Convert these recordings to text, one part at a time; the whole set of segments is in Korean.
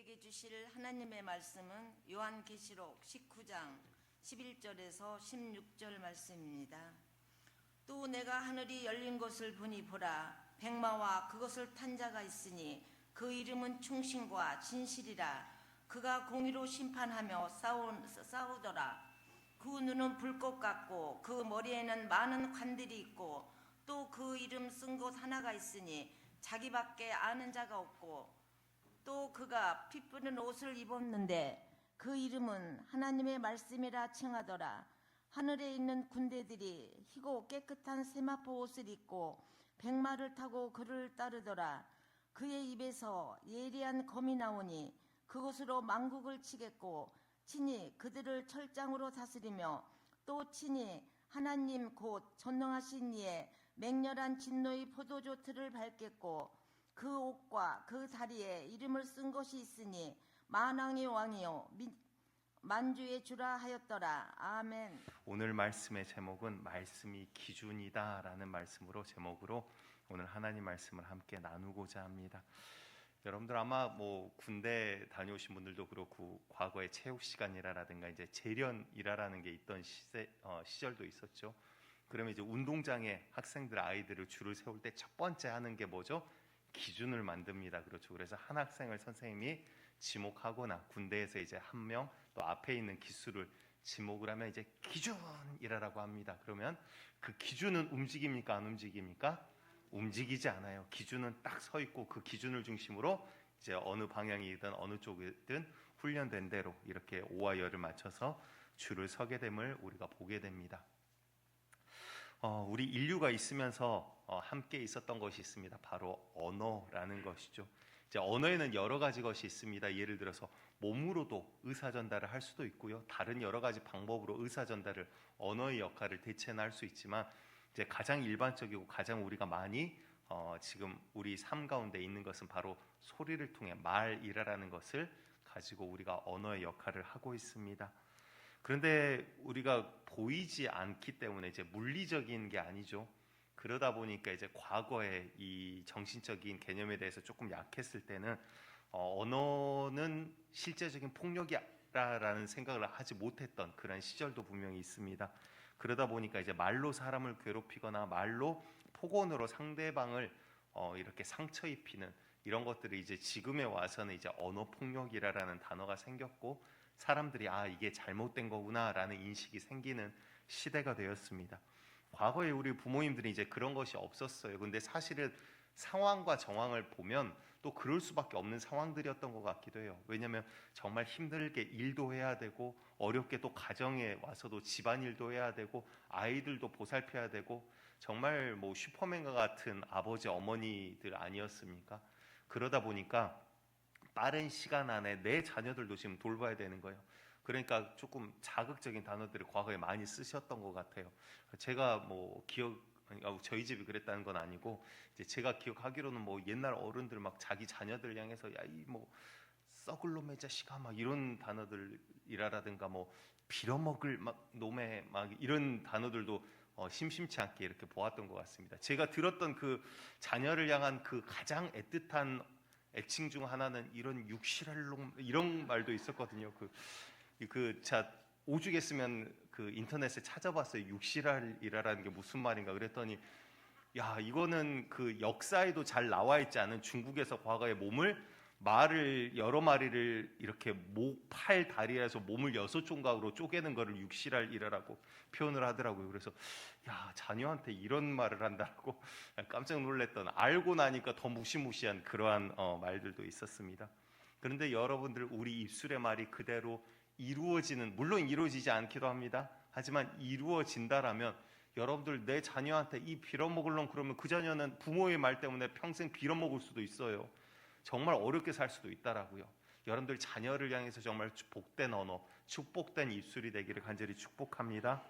우리에게 주실 하나님의 말씀은 요한계시록 19장 11절에서 16절 말씀입니다. 또 내가 하늘이 열린 것을 보니 보라, 백마와 그것을 탄 자가 있으니 그 이름은 충신과 진실이라. 그가 공의로 심판하며 싸우더라. 그 눈은 불꽃 같고 그 머리에는 많은 관들이 있고 또 그 이름 쓴 곳 하나가 있으니 자기밖에 아는 자가 없고, 또 그가 피 뿌린 옷을 입었는데 그 이름은 하나님의 말씀이라 칭하더라. 하늘에 있는 군대들이 희고 깨끗한 세마포 옷을 입고 백마를 타고 그를 따르더라. 그의 입에서 예리한 검이 나오니 그것으로 만국을 치겠고 친히 그들을 철장으로 다스리며 또 친히 하나님 곧 전능하신 이의 맹렬한 진노의 포도주 틀을 밟겠고, 그 옷과 그 다리에 이름을 쓴 것이 있으니 만왕의 왕이요 만주의 주라 하였더라. 아멘. 오늘 말씀의 제목은 말씀이 기준이다 라는 말씀으로 제목으로 오늘 하나님 말씀을 함께 나누고자 합니다. 여러분들 아마 뭐 군대 다녀오신 분들도 그렇고 과거에 체육 시간이라든가 이제 재련이라는 게 있던 시절도 있었죠. 그러면 이제 운동장에 학생들 아이들을 줄을 세울 때 첫 번째 하는 게 뭐죠? 기준을 만듭니다. 그렇죠. 그래서 한 학생을 선생님이 지목하거나 군대에서 이제 한 명 또 앞에 있는 기수를 지목을 하면 이제 기준이라고 합니다. 그러면 그 기준은 움직입니까? 안 움직입니까? 움직이지 않아요. 기준은 딱 서 있고 그 기준을 중심으로 이제 어느 방향이든 어느 쪽이든 훈련된 대로 이렇게 오와 열을 맞춰서 줄을 서게 됨을 우리가 보게 됩니다. 우리 인류가 있으면서 함께 있었던 것이 있습니다. 바로 언어라는 것이죠. 이제 언어에는 여러 가지 것이 있습니다. 예를 들어서 몸으로도 의사 전달을 할 수도 있고요. 다른 여러 가지 방법으로 의사 전달을 언어의 역할을 대체는 할 수 있지만 이제 가장 일반적이고 가장 우리가 많이 지금 우리 삶 가운데 있는 것은 바로 소리를 통해 말이라는 것을 가지고 우리가 언어의 역할을 하고 있습니다. 그런데 우리가 보이지 않기 때문에 이제 물리적인 게 아니죠. 그러다 보니까 이제 과거에 이 정신적인 개념에 대해서 조금 약했을 때는 언어는 실제적인 폭력이라는 생각을 하지 못했던 그런 시절도 분명히 있습니다. 그러다 보니까 이제 말로 사람을 괴롭히거나 말로 폭언으로 상대방을 이렇게 상처 입히는 이런 것들이 이제 지금에 와서는 이제 언어 폭력이라는 단어가 생겼고 사람들이 이게 잘못된 거구나라는 인식이 생기는 시대가 되었습니다. 과거에 우리 부모님들이 이제 그런 것이 없었어요. 근데 사실은 상황과 정황을 보면 또 그럴 수밖에 없는 상황들이었던 것 같기도 해요. 왜냐하면 정말 힘들게 일도 해야 되고 어렵게 또 가정에 와서도 집안일도 해야 되고 아이들도 보살펴야 되고 정말 뭐 슈퍼맨과 같은 아버지 어머니들 아니었습니까? 그러다 보니까 빠른 시간 안에 내 자녀들도 지금 돌봐야 되는 거예요. 그러니까 조금 자극적인 단어들을 과거에 많이 쓰셨던 것 같아요. 제가 뭐 저희 집이 그랬다는 건 아니고 이제 제가 기억하기로는 뭐 옛날 어른들 막 자기 자녀들 향해서 야 이 뭐 썩을 놈의 자식아 막 이런 단어들이라든가 뭐 빌어먹을 막 놈의 막 이런 단어들도 심심치 않게 이렇게 보았던 것 같습니다. 제가 들었던 그 자녀를 향한 그 가장 애틋한 애칭 중 하나는 이런 육실할 놈 이런 말도 있었거든요. 자 오죽했으면 그 인터넷에 찾아봤어요. 육실할이라는 게 무슨 말인가 그랬더니 야 이거는 그 역사에도 잘 나와 있지 않은 중국에서 과거에 말을 여러 마리를 이렇게 팔 다리에서 몸을 6조각으로 쪼개는 거를 육실할이라고 표현을 하더라고요. 그래서 야 자녀한테 이런 말을 한다고 깜짝 놀랐던, 알고 나니까 더 무시무시한 그러한 말들도 있었습니다. 그런데 여러분들 우리 입술의 말이 그대로 이루어지는, 물론 이루어지지 않기도 합니다. 하지만 이루어진다라면 여러분들 내 자녀한테 이 빌어먹을 놈 그러면 그 자녀는 부모의 말 때문에 평생 빌어먹을 수도 있어요. 정말 어렵게 살 수도 있다라고요. 여러분들 자녀를 향해서 정말 복된 언어, 축복된 입술이 되기를 간절히 축복합니다.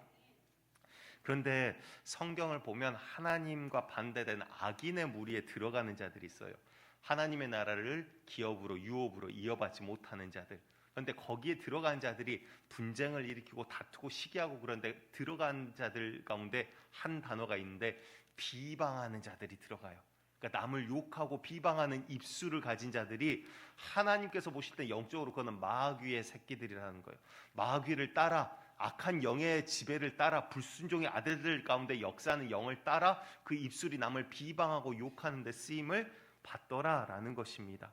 그런데 성경을 보면 하나님과 반대된 악인의 무리에 들어가는 자들이 있어요. 하나님의 나라를 기업으로 유업으로 이어받지 못하는 자들. 그런데 거기에 들어간 자들이 분쟁을 일으키고 다투고 시기하고, 그런데 들어간 자들 가운데 한 단어가 있는데 비방하는 자들이 들어가요. 그러니까 남을 욕하고 비방하는 입술을 가진 자들이 하나님께서 보실 때 영적으로 그거는 마귀의 새끼들이라는 거예요. 마귀를 따라 악한 영의 지배를 따라 불순종의 아들들 가운데 역사하는 영을 따라 그 입술이 남을 비방하고 욕하는 데 쓰임을 받더라라는 것입니다.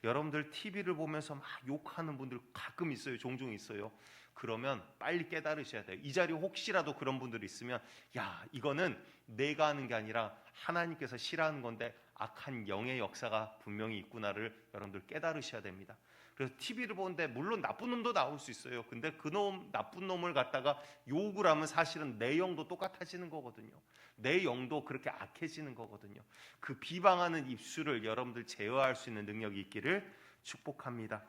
여러분들 TV를 보면서 막 욕하는 분들 가끔 있어요. 종종 있어요. 그러면 빨리 깨달으셔야 돼요. 이 자리에 혹시라도 그런 분들이 있으면 야, 이거는 내가 하는 게 아니라 하나님께서 싫어하는 건데 악한 영의 역사가 분명히 있구나를 여러분들 깨달으셔야 됩니다. 그래서 TV를 보는데 물론 나쁜 놈도 나올 수 있어요. 근데 그 놈, 나쁜 놈을 갖다가 욕을 하면 사실은 내 영도 똑같아지는 거거든요. 내 영도 그렇게 악해지는 거거든요. 그 비방하는 입술을 여러분들 제어할 수 있는 능력이 있기를 축복합니다.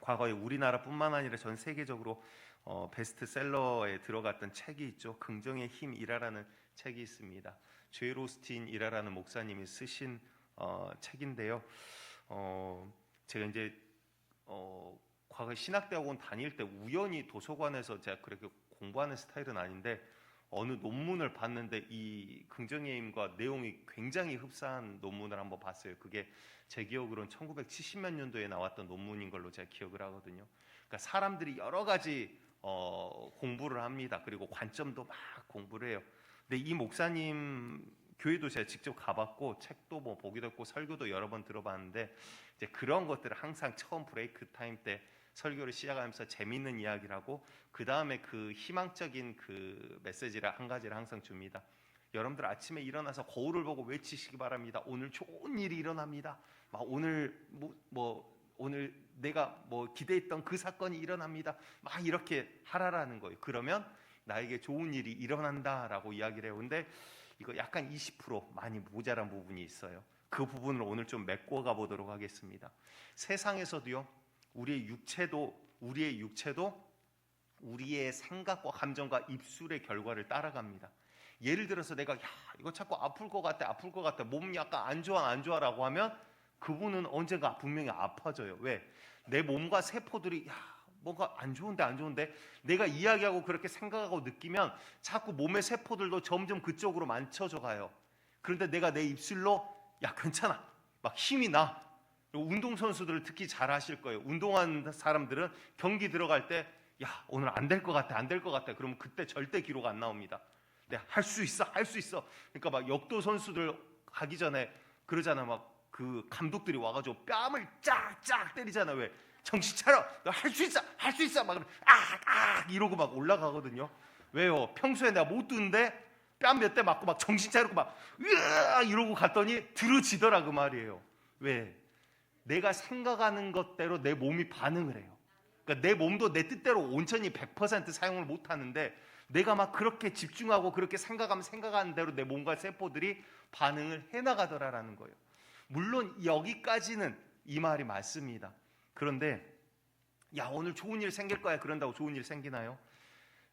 과거에 우리나라뿐만 아니라 전 세계적으로 베스트셀러에 들어갔던 책이 있죠. 긍정의 힘이라는 책이 있습니다. 조엘 오스틴이라는 목사님이 쓰신 책인데요. 제가 이제 과거 신학대학원 다닐 때 우연히 도서관에서 제가 그렇게 공부하는 스타일은 아닌데 어느 논문을 봤는데 이 긍정의 힘과 내용이 굉장히 흡사한 논문을 한번 봤어요. 그게 제 기억으로는 1970몇 년도에 나왔던 논문인 걸로 제가 기억을 하거든요. 그러니까 사람들이 여러 가지 공부를 합니다. 그리고 관점도 막 공부를 해요. 근데 이 목사님 교회도 제가 직접 가봤고 책도 뭐 보기도 했고 설교도 여러 번 들어봤는데 이제 그런 것들을 항상 처음 브레이크 타임 때 설교를 시작하면서 재미있는 이야기를 하고 그 다음에 그 희망적인 그 메시지를 한 가지를 항상 줍니다. 여러분들 아침에 일어나서 거울을 보고 외치시기 바랍니다. 오늘 좋은 일이 일어납니다. 막 오늘 오늘 내가 기대했던 그 사건이 일어납니다. 막 이렇게 하라라는 거예요. 그러면 나에게 좋은 일이 일어난다라고 이야기를 해요. 근데 이거 약간 20% 많이 모자란 부분이 있어요. 그 부분을 오늘 좀 메꿔 가보도록 하겠습니다. 세상에서도요, 우리의 육체도 우리의 생각과 감정과 입술의 결과를 따라갑니다. 예를 들어서 내가 이거 자꾸 아플 것 같아 몸이 약간 안 좋아라고 하면 그분은 언젠가 분명히 아파져요. 왜? 내 몸과 세포들이 뭔가 안 좋은데 내가 이야기하고 그렇게 생각하고 느끼면 자꾸 몸의 세포들도 점점 그쪽으로 만쳐져 가요. 그런데 내가 내 입술로 괜찮아 막 힘이 나. 운동선수들을 특히 잘 하실 거예요. 운동하는 사람들은 경기 들어갈 때 오늘 안 될 것 같아 그러면 그때 절대 기록 안 나옵니다. 내가 할 수 있어 그러니까 막 역도 선수들 하기 전에 그러잖아. 막 그 감독들이 와가지고 뺨을 쫙쫙 때리잖아. 왜? 정신 차려. 너 할 수 있어 막 이러고 막 올라가거든요. 왜요? 평소에 내가 못 듣는데 뺨 몇 대 맞고 막 정신 차리고 막 으아 이러고 갔더니 들어지더라 그 말이에요. 왜? 내가 생각하는 것대로 내 몸이 반응을 해요. 그러니까 내 몸도 내 뜻대로 온전히 100% 사용을 못 하는데 내가 막 그렇게 집중하고 그렇게 생각하는 대로 내 몸과 세포들이 반응을 해나가더라라는 거예요. 물론 여기까지는 이 말이 맞습니다. 그런데 오늘 좋은 일 생길 거야 그런다고 좋은 일 생기나요?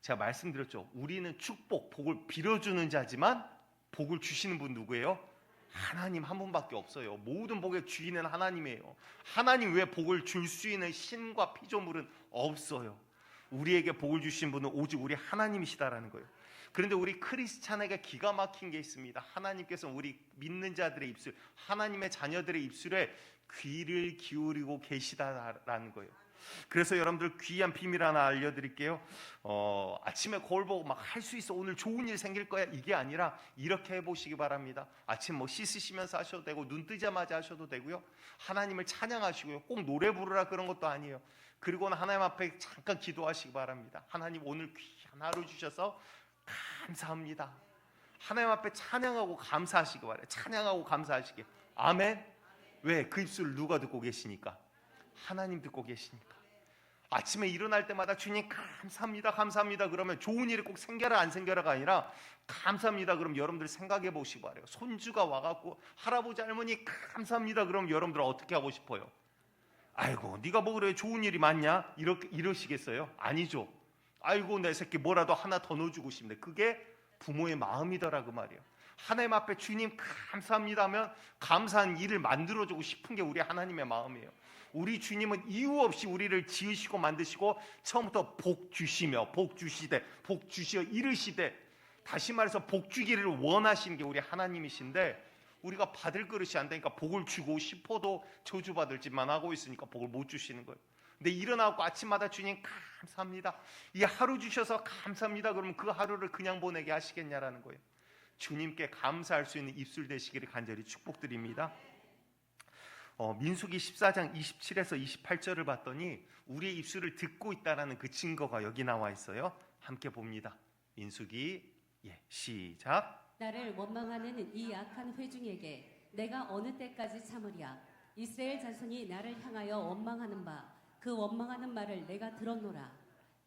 제가 말씀드렸죠. 우리는 축복, 복을 빌어주는 자지만 복을 주시는 분 누구예요? 하나님 한 분밖에 없어요. 모든 복의 주인은 하나님이에요. 하나님 외에 복을 줄 수 있는 신과 피조물은 없어요. 우리에게 복을 주신 분은 오직 우리 하나님이시다라는 거예요. 그런데 우리 크리스찬에게 기가 막힌 게 있습니다. 하나님께서 우리 믿는 자들의 입술, 하나님의 자녀들의 입술에 귀를 기울이고 계시다라는 거예요. 그래서 여러분들 귀한 비밀 하나 알려드릴게요. 아침에 거울 보고 막 할 수 있어 오늘 좋은 일 생길 거야 이게 아니라 이렇게 해보시기 바랍니다. 아침 씻으시면서 하셔도 되고 눈 뜨자마자 하셔도 되고요. 하나님을 찬양하시고요. 꼭 노래 부르라 그런 것도 아니에요. 그리고는 하나님 앞에 잠깐 기도하시기 바랍니다. 하나님 오늘 귀한 하루 주셔서 감사합니다. 하나님 앞에 찬양하고 감사하시기 바랍니다. 찬양하고 감사하시기. 아멘. 왜? 그 입술을 누가 듣고 계시니까? 하나님 듣고 계시니까. 아침에 일어날 때마다 주님 감사합니다 그러면 좋은 일이 꼭 생겨라 안 생겨라가 아니라 감사합니다 그럼 여러분들 생각해 보시기 바래요. 손주가 와갖고 할아버지 할머니 감사합니다 그럼 여러분들 어떻게 하고 싶어요? 아이고 네가 뭐 그래 좋은 일이 많냐? 이러시겠어요? 아니죠. 아이고 내 새끼 뭐라도 하나 더 넣어주고 싶네. 그게 부모의 마음이더라 그 말이에요. 하나님 앞에 주님 감사합니다 하면 감사한 일을 만들어주고 싶은 게 우리 하나님의 마음이에요. 우리 주님은 이유 없이 우리를 지으시고 만드시고 처음부터 복 주시며 복 주시어 이르시되 다시 말해서 복 주기를 원하시는 게 우리 하나님이신데 우리가 받을 그릇이 안 되니까 복을 주고 싶어도 저주받을 짓만 하고 있으니까 복을 못 주시는 거예요. 근데 일어나고 아침마다 주님 감사합니다, 이 하루 주셔서 감사합니다, 그러면 그 하루를 그냥 보내게 하시겠냐라는 거예요. 주님께 감사할 수 있는 입술 되시기를 간절히 축복드립니다. 민수기 14장 27에서 28절을 봤더니 우리의 입술을 듣고 있다라는 그 증거가 여기 나와 있어요. 함께 봅니다. 민수기 시작. 나를 원망하는 이 악한 회중에게 내가 어느 때까지 참으랴. 이스라엘 자손이 나를 향하여 원망하는 바 그 원망하는 말을 내가 들었노라.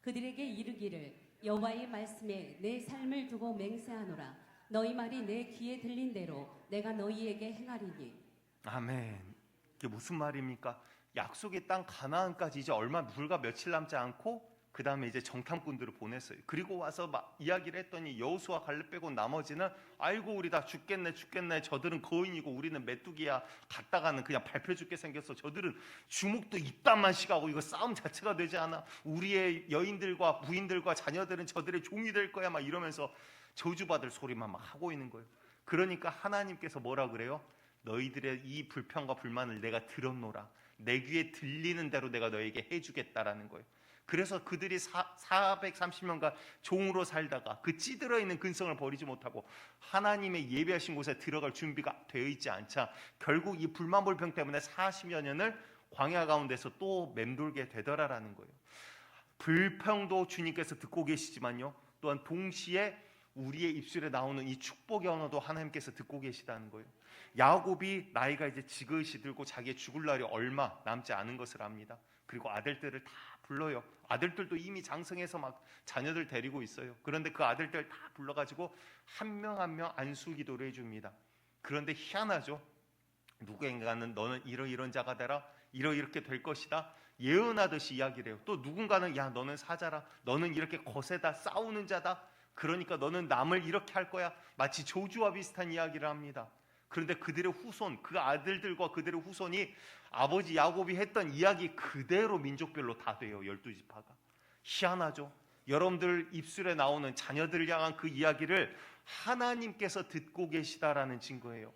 그들에게 이르기를 여호와의 말씀에 내 삶을 두고 맹세하노라. 너희 말이 내 귀에 들린 대로 내가 너희에게 행하리니. 아멘. 이게 무슨 말입니까? 약속의 땅 가나안까지 이제 얼마 불과 며칠 남지 않고 그 다음에 이제 정탐꾼들을 보냈어요. 그리고 와서 막 이야기를 했더니 여호수아 갈렙 빼고 나머지는 아이고 우리 다 죽겠네, 저들은 거인이고 우리는 메뚜기야, 갔다가는 그냥 밟혀 죽게 생겼어, 저들은 주먹도 입담만 시가고 이거 싸움 자체가 되지 않아, 우리의 여인들과 부인들과 자녀들은 저들의 종이 될 거야, 막 이러면서 저주받을 소리만 막 하고 있는 거예요. 그러니까 하나님께서 뭐라 그래요? 너희들의 이 불평과 불만을 내가 들었노라. 내 귀에 들리는 대로 내가 너에게 해주겠다라는 거예요. 그래서 그들이 430년간 종으로 살다가 그 찌들어 있는 근성을 버리지 못하고 하나님의 예비하신 곳에 들어갈 준비가 되어 있지 않자 결국 이 불만 불평 때문에 40여 년을 광야 가운데서 또 맴돌게 되더라라는 거예요. 불평도 주님께서 듣고 계시지만요, 또한 동시에 우리의 입술에 나오는 이 축복의 언어도 하나님께서 듣고 계시다는 거예요. 야곱이 나이가 이제 지긋이 들고 자기의 죽을 날이 얼마 남지 않은 것을 압니다. 그리고 아들들을 다 불러요. 아들들도 이미 장성해서 막 자녀들 데리고 있어요. 그런데 그 아들들 다 불러가지고 한 명 한 명 안수 기도를 해줍니다. 그런데 희한하죠. 누군가는 너는 이런 자가 되라, 이렇게 될 것이다, 예언하듯이 이야기를 해요. 또 누군가는 야 너는 사자라, 너는 이렇게 거세다, 싸우는 자다, 그러니까 너는 남을 이렇게 할 거야, 마치 조주와 비슷한 이야기를 합니다. 그런데 그들의 후손, 그 아들들과 그들의 후손이 아버지 야곱이 했던 이야기 그대로 민족별로 다 돼요. 12지파가. 희한하죠. 여러분들 입술에 나오는 자녀들을 향한 그 이야기를 하나님께서 듣고 계시다라는 증거예요.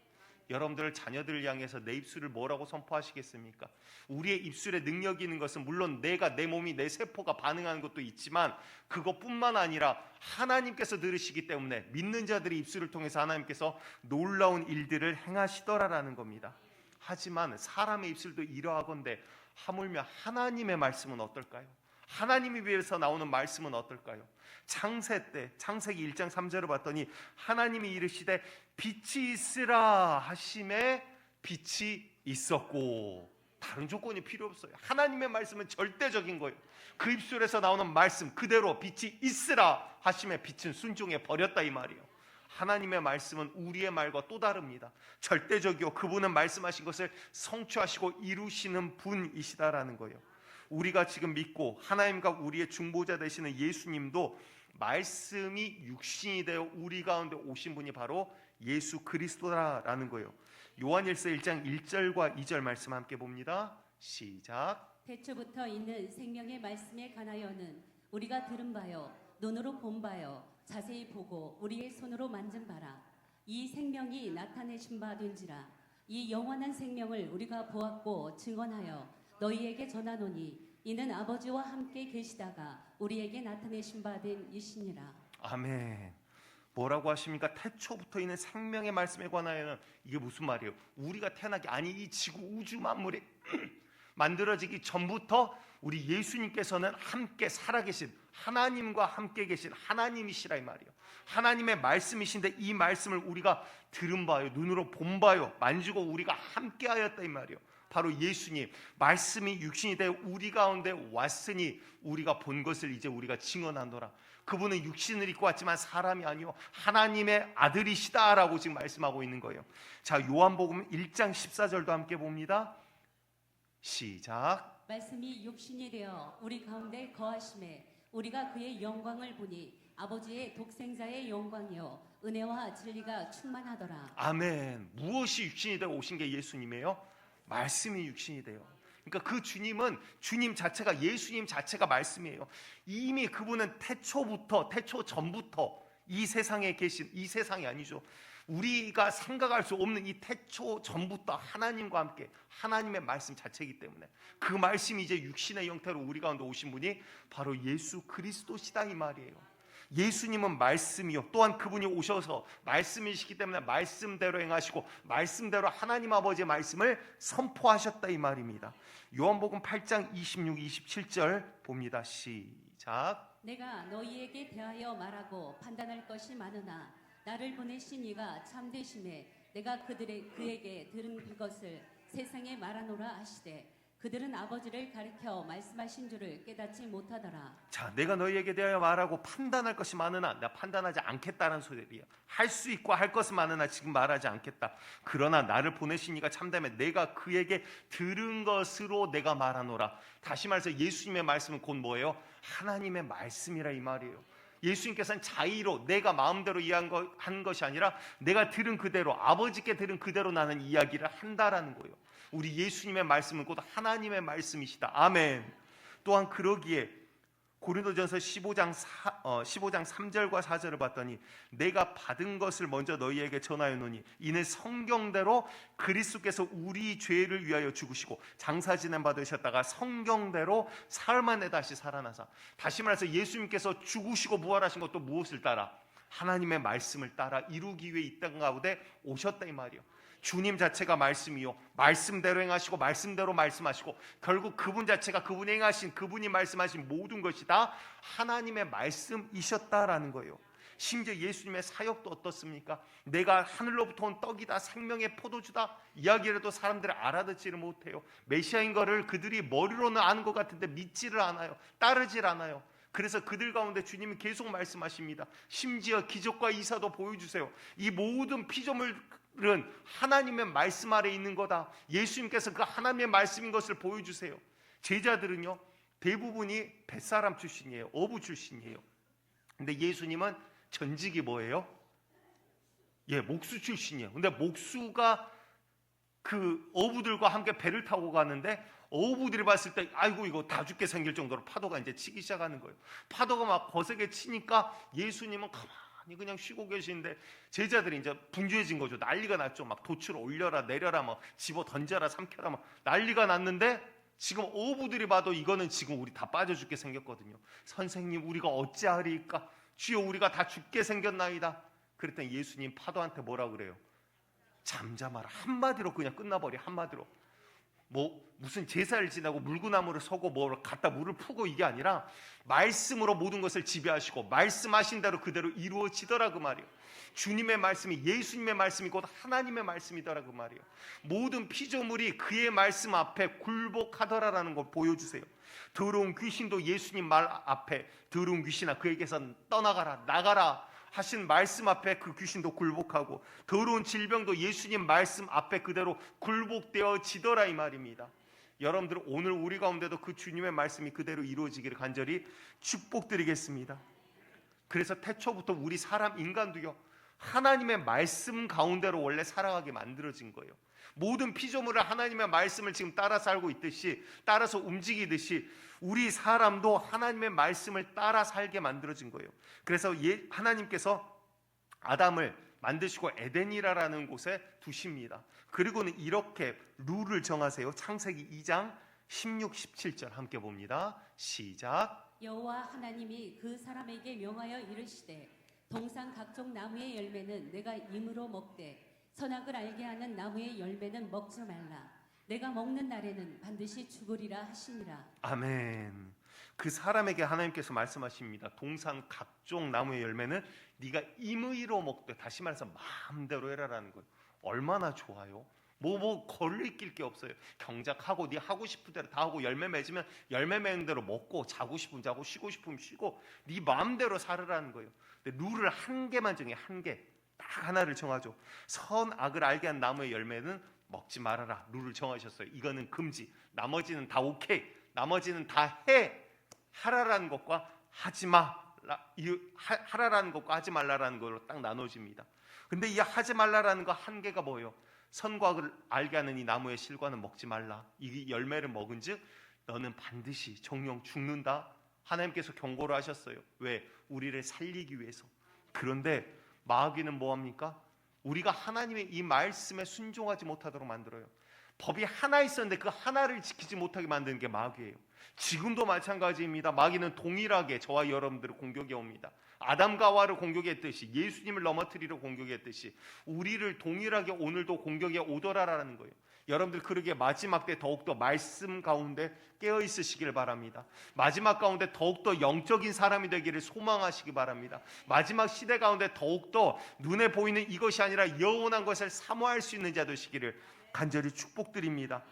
여러분들 자녀들을 향해서 내 입술을 뭐라고 선포하시겠습니까? 우리의 입술에 능력이 있는 것은 물론 내 몸이, 내 세포가 반응하는 것도 있지만 그것뿐만 아니라 하나님께서 들으시기 때문에 믿는 자들의 입술을 통해서 하나님께서 놀라운 일들을 행하시더라라는 겁니다. 하지만 사람의 입술도 이러하건대 하물며 하나님의 말씀은 어떨까요? 하나님이 위해서 나오는 말씀은 어떨까요? 창세 때 창세기 1장 3절을 봤더니 하나님이 이르시되 빛이 있으라 하심에 빛이 있었고, 다른 조건이 필요 없어요. 하나님의 말씀은 절대적인 거예요. 그 입술에서 나오는 말씀 그대로 빛이 있으라 하심에 빛은 순종해 버렸다 이 말이에요. 하나님의 말씀은 우리의 말과 또 다릅니다. 절대적이요, 그분은 말씀하신 것을 성취하시고 이루시는 분이시다라는 거예요. 우리가 지금 믿고 하나님과 우리의 중보자 되시는 예수님도 말씀이 육신이 되어 우리 가운데 오신 분이 바로 예수 그리스도라는 거예요. 요한일서 1장 1절과 2절 말씀 함께 봅니다. 시작. 태초부터 있는 생명의 말씀에 관하여는 우리가 들은 바요 눈으로 본 바요 자세히 보고 우리의 손으로 만진 바라. 이 생명이 나타내신 바 된지라. 이 영원한 생명을 우리가 보았고 증언하여 너희에게 전하노니 이는 아버지와 함께 계시다가 우리에게 나타내신 바 된 이시니라. 아멘. 뭐라고 하십니까? 태초부터 있는 생명의 말씀에 관하여는, 이게 무슨 말이에요? 우리가 태어나기, 아니 이 지구 우주 만물이 만들어지기 전부터 우리 예수님께서는 함께 살아계신 하나님과 함께 계신 하나님이시라 이 말이에요. 하나님의 말씀이신데 이 말씀을 우리가 들은 바요 눈으로 본 바요 만지고 우리가 함께 하였다 이 말이에요. 바로 예수님, 말씀이 육신이 되어 우리 가운데 왔으니 우리가 본 것을 이제 우리가 증언하노라. 그분은 육신을 입고 왔지만 사람이 아니요 하나님의 아들이시다라고 지금 말씀하고 있는 거예요. 자, 요한복음 1장 14절도 함께 봅니다. 시작. 말씀이 육신이 되어 우리 가운데 거하심에 우리가 그의 영광을 보니 아버지의 독생자의 영광이요 은혜와 진리가 충만하더라. 아멘. 무엇이 육신이 되어 오신 게 예수님이에요? 말씀이 육신이 돼요. 그러니까 그 주님은, 주님 자체가, 예수님 자체가 말씀이에요. 이미 그분은 태초 전부터 이 세상에 계신, 이 세상이 아니죠, 우리가 생각할 수 없는 이 태초 전부터 하나님과 함께 하나님의 말씀 자체이기 때문에 그 말씀이 이제 육신의 형태로 우리 가운데 오신 분이 바로 예수 그리스도시다 이 말이에요. 예수님은 말씀이요, 또한 그분이 오셔서 말씀이시기 때문에 말씀대로 행하시고 말씀대로 하나님 아버지의 말씀을 선포하셨다 이 말입니다. 요한복음 8장 26, 27절 봅니다. 시작. 내가 너희에게 대하여 말하고 판단할 것이 많으나 나를 보내신 이가 참되심에 내가 그에게 들은 그것을 세상에 말하노라 하시되 그들은 아버지를 가리켜 말씀하신 줄을 깨닫지 못하더라. 자, 내가 너희에게 대하여 말하고 판단할 것이 많으나 내가 판단하지 않겠다는 소리야. 할 수 있고 할 것은 많으나 지금 말하지 않겠다. 그러나 나를 보내신 이가 참되매 내가 그에게 들은 것으로 내가 말하노라. 다시 말해서 예수님의 말씀은 곧 뭐예요? 하나님의 말씀이라 이 말이에요. 예수님께서는 자의로 내가 마음대로 한 것이 아니라 내가 들은 그대로, 아버지께 들은 그대로 나는 이야기를 한다라는 거예요. 우리 예수님의 말씀은 곧 하나님의 말씀이시다. 아멘. 또한 그러기에 고린도전서 15장 3절과 4절을 봤더니 내가 받은 것을 먼저 너희에게 전하였노니 이는 성경대로 그리스도께서 우리 죄를 위하여 죽으시고 장사 지냄 받으셨다가 성경대로 사흘 만에 다시 살아나사. 다시 말해서 예수님께서 죽으시고 부활하신 것도 무엇을 따라? 하나님의 말씀을 따라 이루기 위해 이 땅 가운데 오셨다 이 말이에요. 주님 자체가 말씀이요, 말씀대로 행하시고 말씀대로 말씀하시고 결국 그분 자체가 그분이 행하신, 그분이 말씀하신 모든 것이 다 하나님의 말씀이셨다라는 거예요. 심지어 예수님의 사역도 어떻습니까? 내가 하늘로부터 온 떡이다, 생명의 포도주다 이야기라도 사람들이 알아듣지를 못해요. 메시아인 거를 그들이 머리로는 아는 것 같은데 믿지를 않아요. 따르질 않아요. 그래서 그들 가운데 주님이 계속 말씀하십니다. 심지어 기적과 이사도 보여주세요. 이 모든 피조물은 하나님의 말씀 아래 있는 거다. 예수님께서 그 하나님의 말씀인 것을 보여주세요. 제자들은요, 대부분이 뱃사람 출신이에요. 어부 출신이에요. 근데 예수님은 전직이 뭐예요? 목수 출신이에요. 근데 목수가 그 어부들과 함께 배를 타고 가는데 어부들이 봤을 때 아이고 이거 다 죽게 생길 정도로 파도가 이제 치기 시작하는 거예요. 파도가 막 거세게 치니까 예수님은 가만히 그냥 쉬고 계시는데 제자들이 이제 분주해진 거죠. 난리가 났죠. 막 돛을 올려라 내려라 막 집어 던져라 삼켜라 막 난리가 났는데 지금 어부들이 봐도 이거는 지금 우리 다 빠져 죽게 생겼거든요. 선생님 우리가 어찌하리까? 주여 우리가 다 죽게 생겼나이다. 그랬더니 예수님 파도한테 뭐라 그래요? 잠잠하라. 한마디로 그냥 끝나버려. 한마디로. 무슨 제사를 지나고 물구나무를 서고 뭐 갖다 물을 푸고 이게 아니라 말씀으로 모든 것을 지배하시고 말씀하신 대로 그대로 이루어지더라 그 말이에요. 주님의 말씀이 예수님의 말씀이 곧 하나님의 말씀이더라 그 말이에요. 모든 피조물이 그의 말씀 앞에 굴복하더라라는 걸 보여주세요. 더러운 귀신도 예수님 말 앞에 더러운 귀신아 그에게서 떠나가라 나가라 하신 말씀 앞에 그 귀신도 굴복하고 더러운 질병도 예수님 말씀 앞에 그대로 굴복되어지더라 이 말입니다. 여러분들 오늘 우리 가운데도 그 주님의 말씀이 그대로 이루어지기를 간절히 축복드리겠습니다. 그래서 태초부터 우리 사람 인간도요 하나님의 말씀 가운데로 원래 살아가게 만들어진 거예요. 모든 피조물을 하나님의 말씀을 지금 따라 살고 있듯이 따라서 움직이듯이 우리 사람도 하나님의 말씀을 따라 살게 만들어진 거예요. 그래서 하나님께서 아담을 만드시고 에덴이라는 곳에 두십니다. 그리고는 이렇게 룰을 정하세요. 창세기 2장 16, 17절 함께 봅니다. 시작. 여호와 하나님이 그 사람에게 명하여 이르시되 동산 각종 나무의 열매는 내가 임으로 먹되 선악을 알게 하는 나무의 열매는 먹지 말라. 내가 먹는 날에는 반드시 죽으리라 하시니라. 아멘. 그 사람에게 하나님께서 말씀하십니다. 동산 각종 나무의 열매는 네가 임의로 먹되, 다시 말해서 마음대로 해라라는 거예요. 얼마나 좋아요. 뭐 걸릴 게 없어요. 경작하고 네 하고 싶은 대로 다 하고 열매 맺으면 열매 맺는 대로 먹고 자고 싶으면 자고 쉬고 싶으면 쉬고 네 마음대로 살으라는 거예요. 근데 룰을 한 개만 정해. 한 개. 딱 하나를 정하죠. 선악을 알게 한 나무의 열매는 먹지 말아라. 룰을 정하셨어요. 이거는 금지. 나머지는 다 오케이. 나머지는 다 해. 하라라는 것과 하지 마. 하라라는 것과 하지 말라라는 걸로 딱 나눠집니다. 근데 이 하지 말라라는 거 한계가 뭐예요? 선과 악을 알게 하는 이 나무의 실과는 먹지 말라. 이 열매를 먹은즉 너는 반드시 정령 죽는다. 하나님께서 경고를 하셨어요. 왜? 우리를 살리기 위해서. 그런데 마귀는 뭐합니까? 우리가 하나님의 이 말씀에 순종하지 못하도록 만들어요. 법이 하나 있었는데 그 하나를 지키지 못하게 만드는 게 마귀예요. 지금도 마찬가지입니다. 마귀는 동일하게 저와 여러분들을 공격해 옵니다. 아담과 하와를 공격했듯이, 예수님을 넘어뜨리려 공격했듯이 우리를 동일하게 오늘도 공격해 오더라라는 거예요. 여러분들 그러기에 마지막 때 더욱더 말씀 가운데 깨어 있으시길 바랍니다. 마지막 가운데 더욱더 영적인 사람이 되기를 소망하시기 바랍니다. 마지막 시대 가운데 더욱더 눈에 보이는 이것이 아니라 영원한 것을 사모할 수 있는 자 되시기를 간절히 축복드립니다.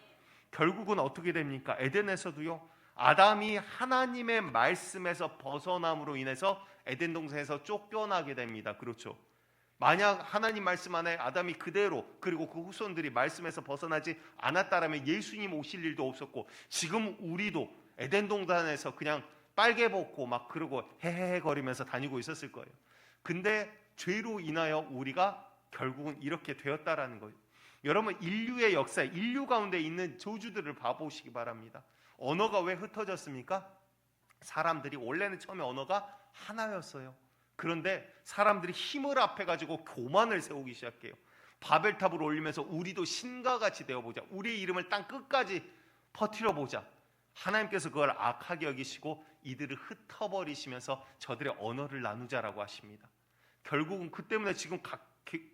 결국은 어떻게 됩니까? 에덴에서도요, 아담이 하나님의 말씀에서 벗어남으로 인해서 에덴 동산에서 쫓겨나게 됩니다. 그렇죠? 만약 하나님 말씀 안에 아담이 그대로, 그리고 그 후손들이 말씀에서 벗어나지 않았다라면 예수님 오실 일도 없었고, 지금 우리도 에덴 동산에서 그냥 빨개 벗고 막 그러고 헤헤헤 거리면서 다니고 있었을 거예요. 근데 죄로 인하여 우리가 결국은 이렇게 되었다라는 거예요. 여러분, 인류의 역사, 인류 가운데 있는 저주들을 봐보시기 바랍니다. 언어가 왜 흩어졌습니까? 사람들이 원래는 처음에 언어가 하나였어요. 그런데 사람들이 힘을 합해가지고 교만을 세우기 시작해요. 바벨탑을 올리면서 우리도 신과 같이 되어보자, 우리의 이름을 땅 끝까지 퍼뜨려보자. 하나님께서 그걸 악하게 여기시고 이들을 흩어버리시면서 저들의 언어를 나누자라고 하십니다. 결국은 그 때문에 지금 각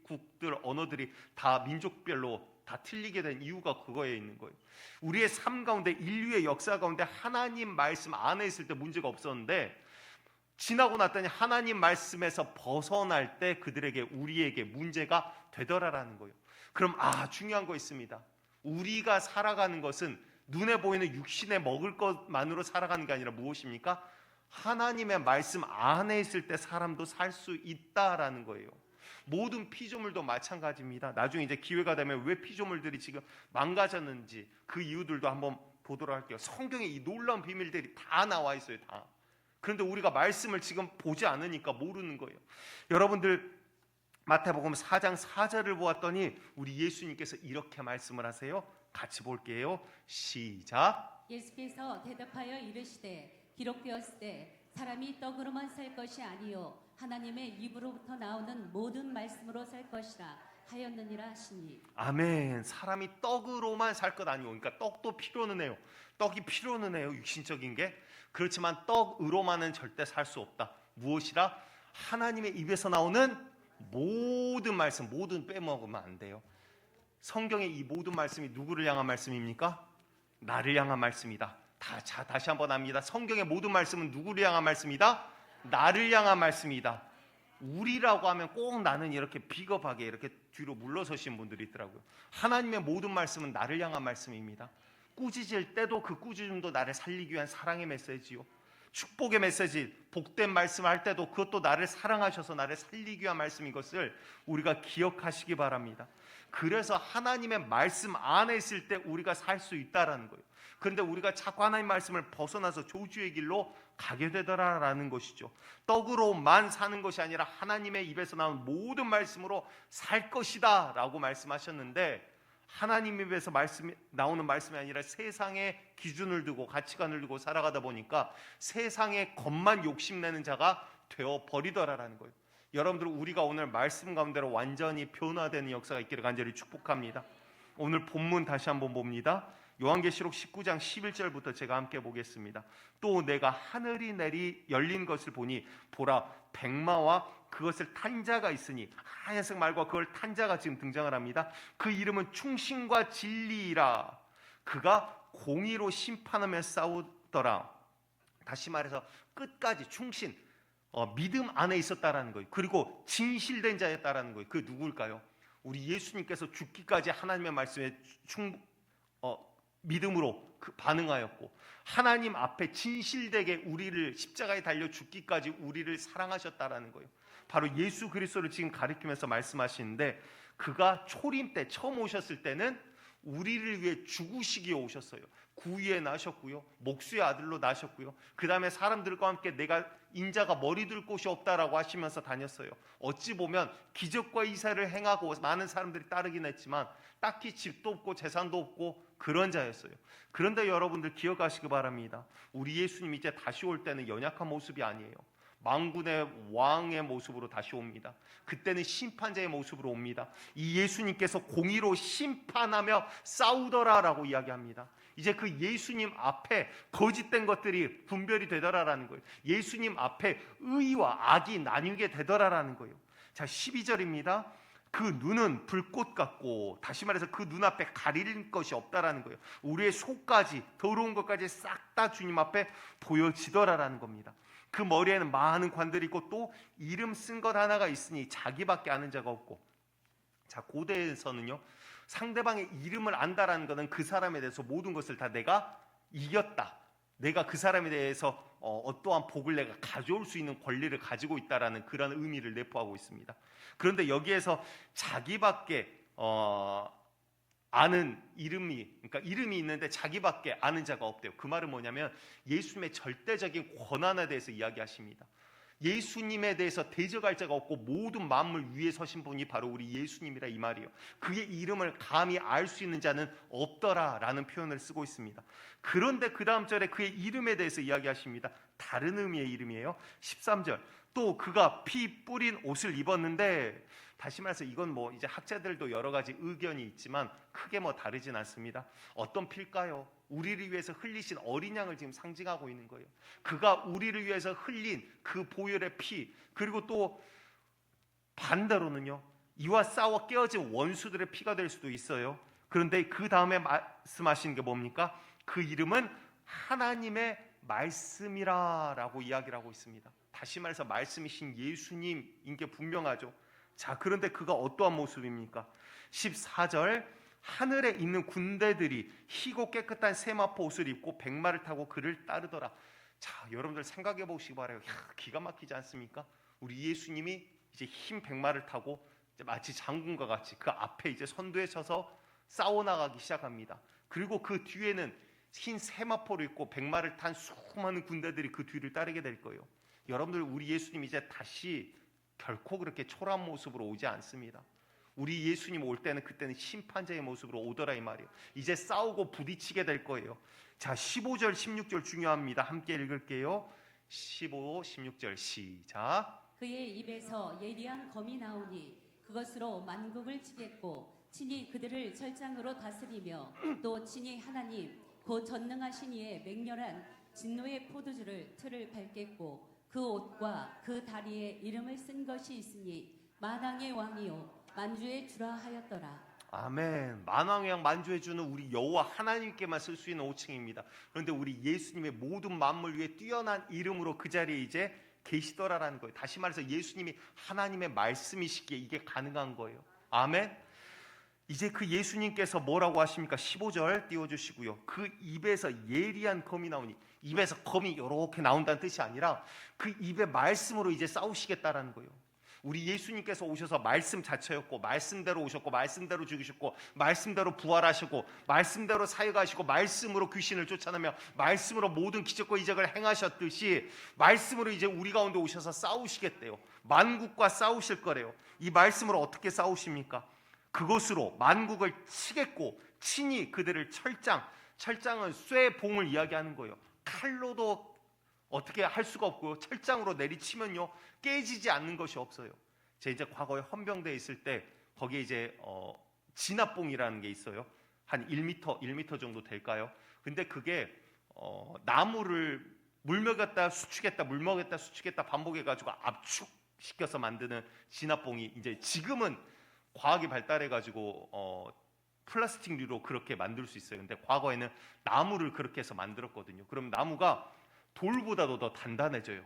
국들 언어들이 다 민족별로 다 틀리게 된 이유가 그거에 있는 거예요. 우리의 삶 가운데, 인류의 역사 가운데 하나님 말씀 안에 있을 때 문제가 없었는데, 지나고 났더니 하나님 말씀에서 벗어날 때 그들에게, 우리에게 문제가 되더라라는 거예요. 그럼 중요한 거 있습니다. 우리가 살아가는 것은 눈에 보이는 육신에 먹을 것만으로 살아가는 게 아니라 무엇입니까? 하나님의 말씀 안에 있을 때 사람도 살 수 있다라는 거예요. 모든 피조물도 마찬가지입니다. 나중에 이제 기회가 되면 왜 피조물들이 지금 망가졌는지 그 이유들도 한번 보도록 할게요. 성경에 이 놀라운 비밀들이 다 나와 있어요. 다. 그런데 우리가 말씀을 지금 보지 않으니까 모르는 거예요. 여러분들 마태복음 4장 4절을 보았더니 우리 예수님께서 이렇게 말씀을 하세요. 같이 볼게요. 시작. 예수께서 대답하여 이르시되 기록되었으되 사람이 떡으로만 살 것이 아니요 하나님의 입으로부터 나오는 모든 말씀으로 살 것이라 하였느니라 하시니. 아멘. 사람이 떡으로만 살 것 아니고, 그러니까 떡도 필요는 해요. 떡이 필요는 해요, 육신적인 게. 그렇지만 떡으로만은 절대 살 수 없다. 무엇이라? 하나님의 입에서 나오는 모든 말씀, 모든 빼먹으면 안 돼요. 성경의 이 모든 말씀이 누구를 향한 말씀입니까? 나를 향한 말씀이다. 다시 한번 합니다. 성경의 모든 말씀은 누구를 향한 말씀이다? 나를 향한 말씀이다. 우리라고 하면 꼭 나는 이렇게 비겁하게 이렇게 뒤로 물러서신 분들이 있더라고요. 하나님의 모든 말씀은 나를 향한 말씀입니다. 꾸짖을 때도 그 꾸짖음도 나를 살리기 위한 사랑의 메시지요. 축복의 메시지, 복된 말씀을 할 때도 그것도 나를 사랑하셔서 나를 살리기 위한 말씀인 것을 우리가 기억하시기 바랍니다. 그래서 하나님의 말씀 안에 있을 때 우리가 살 수 있다라는 거예요. 그런데 우리가 자꾸 하나님 말씀을 벗어나서 조주의 길로 가게 되더라라는 것이죠. 떡으로만 사는 것이 아니라 하나님의 입에서 나온 모든 말씀으로 살 것이다 라고 말씀하셨는데, 하나님 입에서 나오는 말씀이 아니라 세상의 기준을 두고 가치관을 두고 살아가다 보니까 세상의 것만 욕심내는 자가 되어버리더라라는 거예요. 여러분들, 우리가 오늘 말씀 가운데로 완전히 변화되는 역사가 있기를 간절히 축복합니다. 오늘 본문 다시 한번 봅니다. 요한계시록 19장 11절부터 제가 함께 보겠습니다. 또 내가 하늘이 열린 것을 보니 보라, 백마와 그것을 탄 자가 있으니, 하얀색 말과 그걸 탄 자가 지금 등장을 합니다. 그 이름은 충신과 진리이라. 그가 공의로 심판하며 싸우더라. 다시 말해서 끝까지 충신, 믿음 안에 있었다라는 거예요. 그리고 진실된 자였다라는 거예요. 그게 누구일까요? 우리 예수님께서 죽기까지 하나님의 말씀에 믿음으로 반응하였고, 하나님 앞에 진실되게 우리를 십자가에 달려 죽기까지 우리를 사랑하셨다라는 거예요. 바로 예수 그리스도를 지금 가리키면서 말씀하시는데, 그가 초림 때 처음 오셨을 때는 우리를 위해 죽으시기에 오셨어요. 구유에 나셨고요, 목수의 아들로 나셨고요, 그 다음에 사람들과 함께 내가 인자가 머리 둘 곳이 없다라고 하시면서 다녔어요. 어찌 보면 기적과 이사를 행하고 많은 사람들이 따르긴 했지만 딱히 집도 없고 재산도 없고 그런 자였어요. 그런데 여러분들 기억하시기 바랍니다. 우리 예수님 이제 다시 올 때는 연약한 모습이 아니에요. 만군의 왕의 모습으로 다시 옵니다. 그때는 심판자의 모습으로 옵니다. 이 예수님께서 공의로 심판하며 싸우더라라고 이야기합니다. 이제 그 예수님 앞에 거짓된 것들이 분별이 되더라라는 거예요. 예수님 앞에 의와 악이 나뉘게 되더라라는 거예요. 자, 12절입니다. 그 눈은 불꽃 같고, 다시 말해서 그 눈앞에 가릴 것이 없다라는 거예요. 우리의 속까지, 더러운 것까지 싹 다 주님 앞에 보여지더라라는 겁니다. 그 머리에는 많은 관들이 있고 또 이름 쓴 것 하나가 있으니 자기밖에 아는 자가 없고. 자, 고대에서는요, 상대방의 이름을 안다라는 것은 그 사람에 대해서 모든 것을 다 내가 이겼다, 내가 그 사람에 대해서 어떠한 복을 내가 가져올 수 있는 권리를 가지고 있다라는 그런 의미를 내포하고 있습니다. 그런데 여기에서 자기밖에 아는 이름이, 그러니까 이름이 있는데 자기밖에 아는 자가 없대요. 그 말은 뭐냐면 예수님의 절대적인 권한에 대해서 이야기하십니다. 예수님에 대해서 대적할 자가 없고 모든 만물 위에 서신 분이 바로 우리 예수님이라 이 말이에요. 그의 이름을 감히 알 수 있는 자는 없더라라는 표현을 쓰고 있습니다. 그런데 그 다음 절에 그의 이름에 대해서 이야기하십니다. 다른 의미의 이름이에요. 13절, 또 그가 피 뿌린 옷을 입었는데, 다시 말해서 이건 뭐 이제 학자들도 여러 가지 의견이 있지만 크게 뭐 다르진 않습니다. 어떤 피일까요? 우리를 위해서 흘리신 어린 양을 지금 상징하고 있는 거예요. 그가 우리를 위해서 흘린 그 보혈의 피, 그리고 또 반대로는요, 이와 싸워 깨어진 원수들의 피가 될 수도 있어요. 그런데 그 다음에 말씀하시는 게 뭡니까? 그 이름은 하나님의 말씀이라라고 이야기를 하고 있습니다. 다시 말해서 말씀이신 예수님인 게 분명하죠. 자, 그런데 그가 어떠한 모습입니까? 14절, 하늘에 있는 군대들이 희고 깨끗한 세마포 옷을 입고 백마를 타고 그를 따르더라. 자, 여러분들 생각해 보시기 바라요. 기가 막히지 않습니까? 우리 예수님이 이제 흰 백마를 타고 이제 마치 장군과 같이 그 앞에 이제 선두에 서서 싸워나가기 시작합니다. 그리고 그 뒤에는 흰 세마포를 입고 백마를 탄 수많은 군대들이 그 뒤를 따르게 될 거예요. 여러분들, 우리 예수님 이제 다시 결코 그렇게 초라한 모습으로 오지 않습니다. 우리 예수님 올 때는 그때는 심판자의 모습으로 오더라 이 말이에요. 이제 싸우고 부딪히게 될 거예요. 자, 15절 16절 중요합니다. 함께 읽을게요. 15, 16절 시작. 그의 입에서 예리한 검이 나오니 그것으로 만국을 치겠고 친히 그들을 철장으로 다스리며 또 친히 하나님 곧 전능하신 이의 맹렬한 진노의 포도주를 틀을 밟겠고 그 옷과 그 다리에 이름을 쓴 것이 있으니 만왕의 왕이요 만주의 주라 하였더라. 아멘. 만왕의 왕 만주해 주는 우리 여호와 하나님께만 쓸 수 있는 호칭입니다. 그런데 우리 예수님의 모든 만물 위에 뛰어난 이름으로 그 자리에 이제 계시더라라는 거예요. 다시 말해서 예수님이 하나님의 말씀이시기에 이게 가능한 거예요. 아멘. 이제 그 예수님께서 뭐라고 하십니까? 15절 띄워주시고요. 그 입에서 예리한 검이 나오니, 입에서 검이 이렇게 나온다는 뜻이 아니라 그 입의 말씀으로 이제 싸우시겠다라는 거예요. 우리 예수님께서 오셔서 말씀 자체였고, 말씀대로 오셨고, 말씀대로 죽으셨고, 말씀대로 부활하시고, 말씀대로 사역하시고, 말씀으로 귀신을 쫓아내며 말씀으로 모든 기적과 이적을 행하셨듯이 말씀으로 이제 우리 가운데 오셔서 싸우시겠대요. 만국과 싸우실 거래요. 이 말씀으로 어떻게 싸우십니까? 그것으로 만국을 치겠고 친히 그들을 철장은 쇠봉을 이야기하는 거예요. 칼로도 어떻게 할 수가 없고요. 철장으로 내리치면요 깨지지 않는 것이 없어요. 제가 이제 과거에 헌병대에 있을 때 거기에 이제 진압봉이라는 게 있어요. 한 1m 정도 될까요? 근데 그게 나무를 물먹였다 수축했다 물먹였다 수축했다 반복해가지고 압축시켜서 만드는 진압봉이 이제 지금은 과학이 발달해가지고 플라스틱류로 그렇게 만들 수 있어요. 근데 과거에는 나무를 그렇게 해서 만들었거든요. 그럼 나무가 돌보다도 더 단단해져요.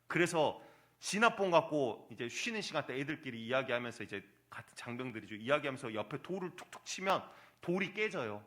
그래서 진압봉 갖고 이제 쉬는 시간 때 애들끼리 이야기하면서 이제 같은 장병들이죠. 이야기하면서 옆에 돌을 툭툭 치면 돌이 깨져요.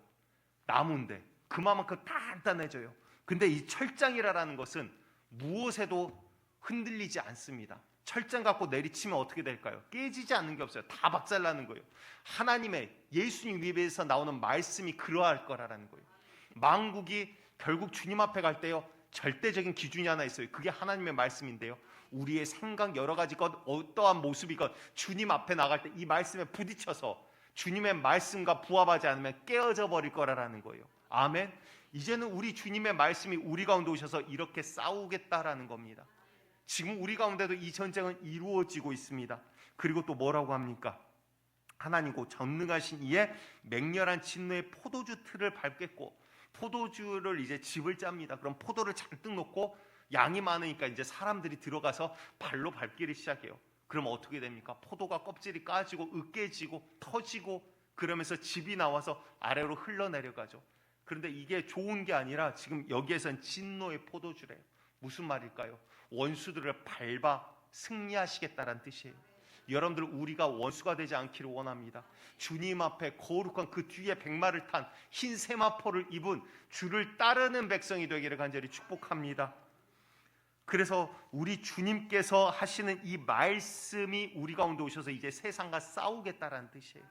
나무인데 그만큼 단단해져요. 근데 이 철장이라는 것은 무엇에도 흔들리지 않습니다. 철장 갖고 내리치면 어떻게 될까요? 깨지지 않는 게 없어요. 다 박살나는 거예요. 하나님의 예수님 입에서 나오는 말씀이 그러할 거라는 거예요. 만국이 결국 주님 앞에 갈 때요 절대적인 기준이 하나 있어요. 그게 하나님의 말씀인데요. 우리의 생각 여러 가지 것 어떠한 모습이건 주님 앞에 나갈 때 이 말씀에 부딪혀서 주님의 말씀과 부합하지 않으면 깨어져 버릴 거라는 거예요. 아멘. 이제는 우리 주님의 말씀이 우리 가운데 오셔서 이렇게 싸우겠다라는 겁니다. 지금 우리 가운데도 이 전쟁은 이루어지고 있습니다. 그리고 또 뭐라고 합니까? 하나님 곧 전능하신 이의 맹렬한 진노의 포도주 틀을 밟겠고, 포도주를 이제 즙을 짭니다. 그럼 포도를 잔뜩 넣고 양이 많으니까 이제 사람들이 들어가서 발로 밟기를 시작해요. 그럼 어떻게 됩니까? 포도가 껍질이 까지고 으깨지고 터지고 그러면서 즙이 나와서 아래로 흘러내려가죠. 그런데 이게 좋은 게 아니라 지금 여기에선 진노의 포도주래요. 무슨 말일까요? 원수들을 밟아 승리하시겠다는 뜻이에요. 여러분들, 우리가 원수가 되지 않기를 원합니다. 주님 앞에 거룩한 그 뒤에 백마를 탄 흰 세마포를 입은 주를 따르는 백성이 되기를 간절히 축복합니다. 그래서 우리 주님께서 하시는 이 말씀이 우리 가운데 오셔서 이제 세상과 싸우겠다라는 뜻이에요.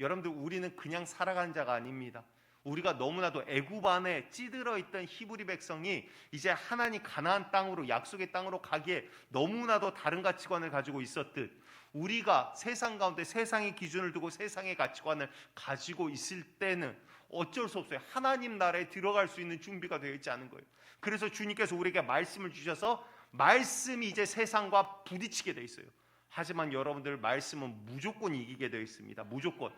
여러분들, 우리는 그냥 살아가는 자가 아닙니다. 우리가 너무나도 애굽 안에 찌들어 있던 히브리 백성이 이제 하나님 가나안 땅으로, 약속의 땅으로 가기에 너무나도 다른 가치관을 가지고 있었듯, 우리가 세상 가운데 세상의 기준을 두고 세상의 가치관을 가지고 있을 때는 어쩔 수 없어요. 하나님 나라에 들어갈 수 있는 준비가 되어 있지 않은 거예요. 그래서 주님께서 우리에게 말씀을 주셔서 말씀이 이제 세상과 부딪히게 되어 있어요. 하지만 여러분들, 말씀은 무조건 이기게 되어 있습니다. 무조건.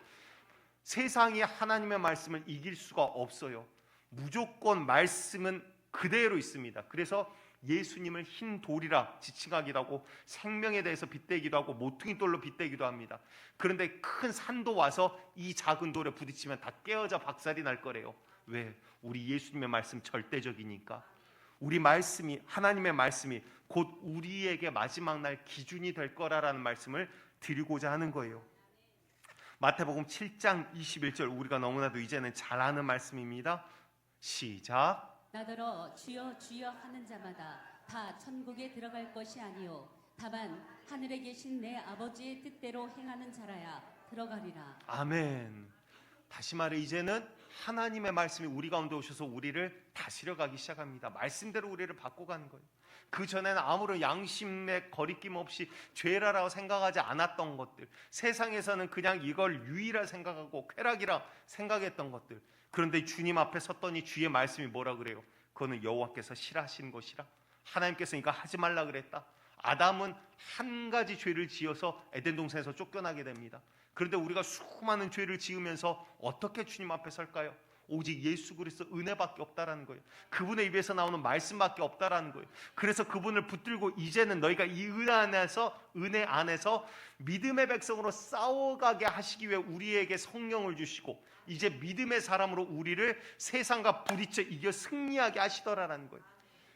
세상이 하나님의 말씀을 이길 수가 없어요. 무조건 말씀은 그대로 있습니다. 그래서 예수님을 흰 돌이라 지칭하기도 하고 생명에 대해서 빗대기도 하고 모퉁이 돌로 빗대기도 합니다. 그런데 큰 산도 와서 이 작은 돌에 부딪히면 다 깨어져 박살이 날 거래요. 왜? 우리 예수님의 말씀 절대적이니까. 우리 말씀이, 하나님의 말씀이 곧 우리에게 마지막 날 기준이 될 거라라는 말씀을 드리고자 하는 거예요. 마태복음 7장 21절, 우리가 너무나도 이제는 잘 아는 말씀입니다. 시작. 나더러 주여 주여 하는 자마다 다 천국에 들어갈 것이 아니요 다만 하늘에 계신 내 아버지의 뜻대로 행하는 자라야 들어가리라. 아멘. 다시 말해, 이제는 하나님의 말씀이 우리 가운데 오셔서 우리를 다스려 가기 시작합니다. 말씀대로 우리를 바꿔가는 거예요. 그 전에는 아무런 양심의 거리낌 없이 죄라라고 생각하지 않았던 것들, 세상에서는 그냥 이걸 유의라 생각하고 쾌락이라 생각했던 것들, 그런데 주님 앞에 섰더니 주의 말씀이 뭐라 그래요? 그거는 여호와께서 싫어하시는 것이라. 하나님께서 이거 하지 말라 그랬다. 아담은 한 가지 죄를 지어서 에덴 동산에서 쫓겨나게 됩니다. 그런데 우리가 수많은 죄를 지으면서 어떻게 주님 앞에 설까요? 오직 예수 그리스도 은혜밖에 없다라는 거예요. 그분의 입에서 나오는 말씀밖에 없다라는 거예요. 그래서 그분을 붙들고 이제는 너희가 이 은혜 안에서 믿음의 백성으로 싸워가게 하시기 위해 우리에게 성령을 주시고 이제 믿음의 사람으로 우리를 세상과 부딪혀 이겨 승리하게 하시더라라는 거예요.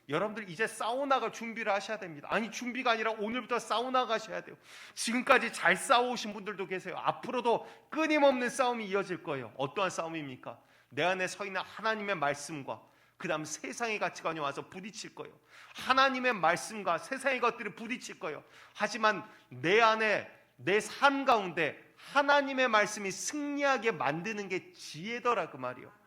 여러분들, 이제 싸워나갈 준비를 하셔야 됩니다. 아니, 준비가 아니라 오늘부터 싸워나가셔야 돼요. 지금까지 잘 싸워오신 분들도 계세요. 앞으로도 끊임없는 싸움이 이어질 거예요. 어떠한 싸움입니까? 내 안에 서 있는 하나님의 말씀과 그 다음 세상의 가치관이 와서 부딪힐 거예요. 하나님의 말씀과 세상의 것들이 부딪힐 거예요. 하지만 내 안에, 내 삶 가운데 하나님의 말씀이 승리하게 만드는 게 지혜더라, 그 말이요.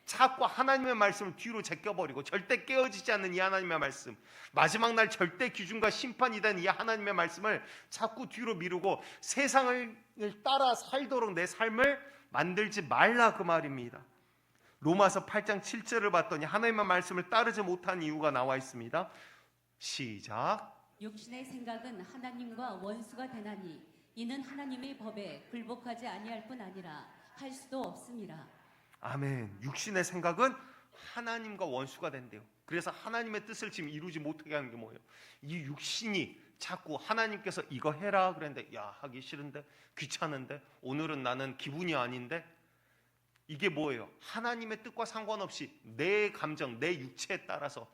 자꾸 하나님의 말씀을 뒤로 제껴버리고 절대 깨어지지 않는 이 하나님의 말씀, 마지막 날 절대 기준과 심판이 된 이 하나님의 말씀을 자꾸 뒤로 미루고 세상을 따라 살도록 내 삶을 만들지 말라, 그 말입니다. 로마서 8장 7절을 봤더니 하나님의 말씀을 따르지 못한 이유가 나와 있습니다. 시작. 육신의 생각은 하나님과 원수가 되나니 이는 하나님의 법에 굴복하지 아니할 뿐 아니라 할 수도 없음이라. 아멘. 육신의 생각은 하나님과 원수가 된대요. 그래서 하나님의 뜻을 지금 이루지 못하게 하는 게 뭐예요? 이 육신이 자꾸 하나님께서 이거 해라 그랬는데, 야, 하기 싫은데, 귀찮은데, 오늘은 나는 기분이 아닌데, 이게 뭐예요? 하나님의 뜻과 상관없이 내 감정, 내 육체에 따라서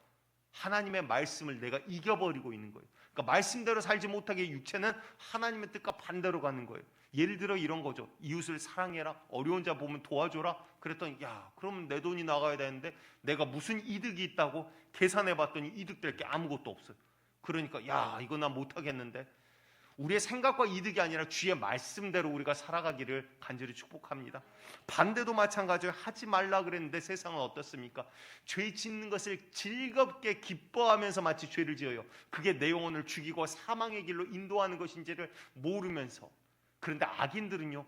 하나님의 말씀을 내가 이겨버리고 있는 거예요. 그러니까 말씀대로 살지 못하게 육체는 하나님의 뜻과 반대로 가는 거예요. 예를 들어 이런 거죠. 이웃을 사랑해라, 어려운 자 보면 도와줘라. 그랬더니, 야, 그러면 내 돈이 나가야 되는데 내가 무슨 이득이 있다고 계산해 봤더니 이득될 게 아무것도 없어요. 그러니까, 야, 이거 나 못하겠는데. 우리의 생각과 이득이 아니라 주의 말씀대로 우리가 살아가기를 간절히 축복합니다. 반대도 마찬가지로 하지 말라 그랬는데 세상은 어떻습니까? 죄 짓는 것을 즐겁게 기뻐하면서 마치 죄를 지어요. 그게 내 영혼을 죽이고 사망의 길로 인도하는 것인지를 모르면서. 그런데 악인들은요,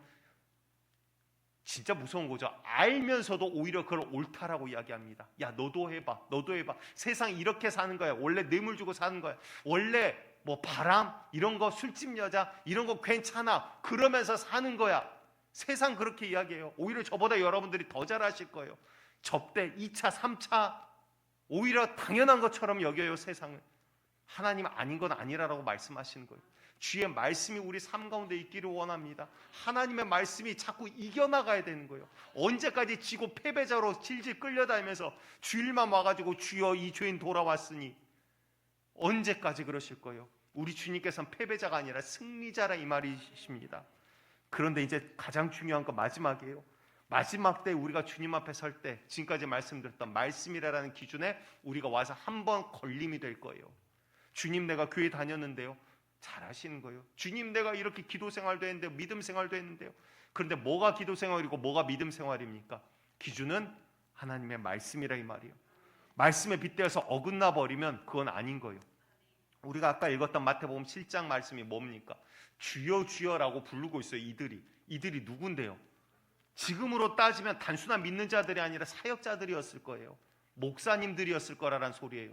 진짜 무서운 거죠. 알면서도 오히려 그걸 옳다라고 이야기합니다. 야, 너도 해봐, 너도 해봐. 세상 이렇게 사는 거야. 원래 뇌물 주고 사는 거야. 원래 뭐 바람 이런 거, 술집 여자 이런 거 괜찮아, 그러면서 사는 거야. 세상 그렇게 이야기해요. 오히려 저보다 여러분들이 더 잘하실 거예요. 접대 2차 3차 오히려 당연한 것처럼 여겨요. 세상은. 하나님 아닌 건 아니라고 말씀하시는 거예요. 주의 말씀이 우리 삶 가운데 있기를 원합니다. 하나님의 말씀이 자꾸 이겨나가야 되는 거예요. 언제까지 지고 패배자로 질질 끌려다니면서 주일만 와가지고 주여 이 죄인 돌아왔으니, 언제까지 그러실 거예요? 우리 주님께서는 패배자가 아니라 승리자라 이 말이십니다. 그런데 이제 가장 중요한 건 마지막이에요. 마지막 때 우리가 주님 앞에 설 때 지금까지 말씀드렸던 말씀이라는 기준에 우리가 와서 한번 걸림이 될 거예요. 주님, 내가 교회 다녔는데요. 잘 하시는 거예요. 주님, 내가 이렇게 기도 생활도 했는데요. 믿음 생활도 했는데요. 그런데 뭐가 기도 생활이고 뭐가 믿음 생활입니까? 기준은 하나님의 말씀이라 이 말이에요. 말씀에 빗대어서 어긋나 버리면 그건 아닌 거예요. 우리가 아까 읽었던 마태복음 7장 말씀이 뭡니까? 주여 주여라고 부르고 있어요. 이들이 누군데요? 지금으로 따지면 단순한 믿는 자들이 아니라 사역자들이었을 거예요. 목사님들이었을 거라는 소리예요.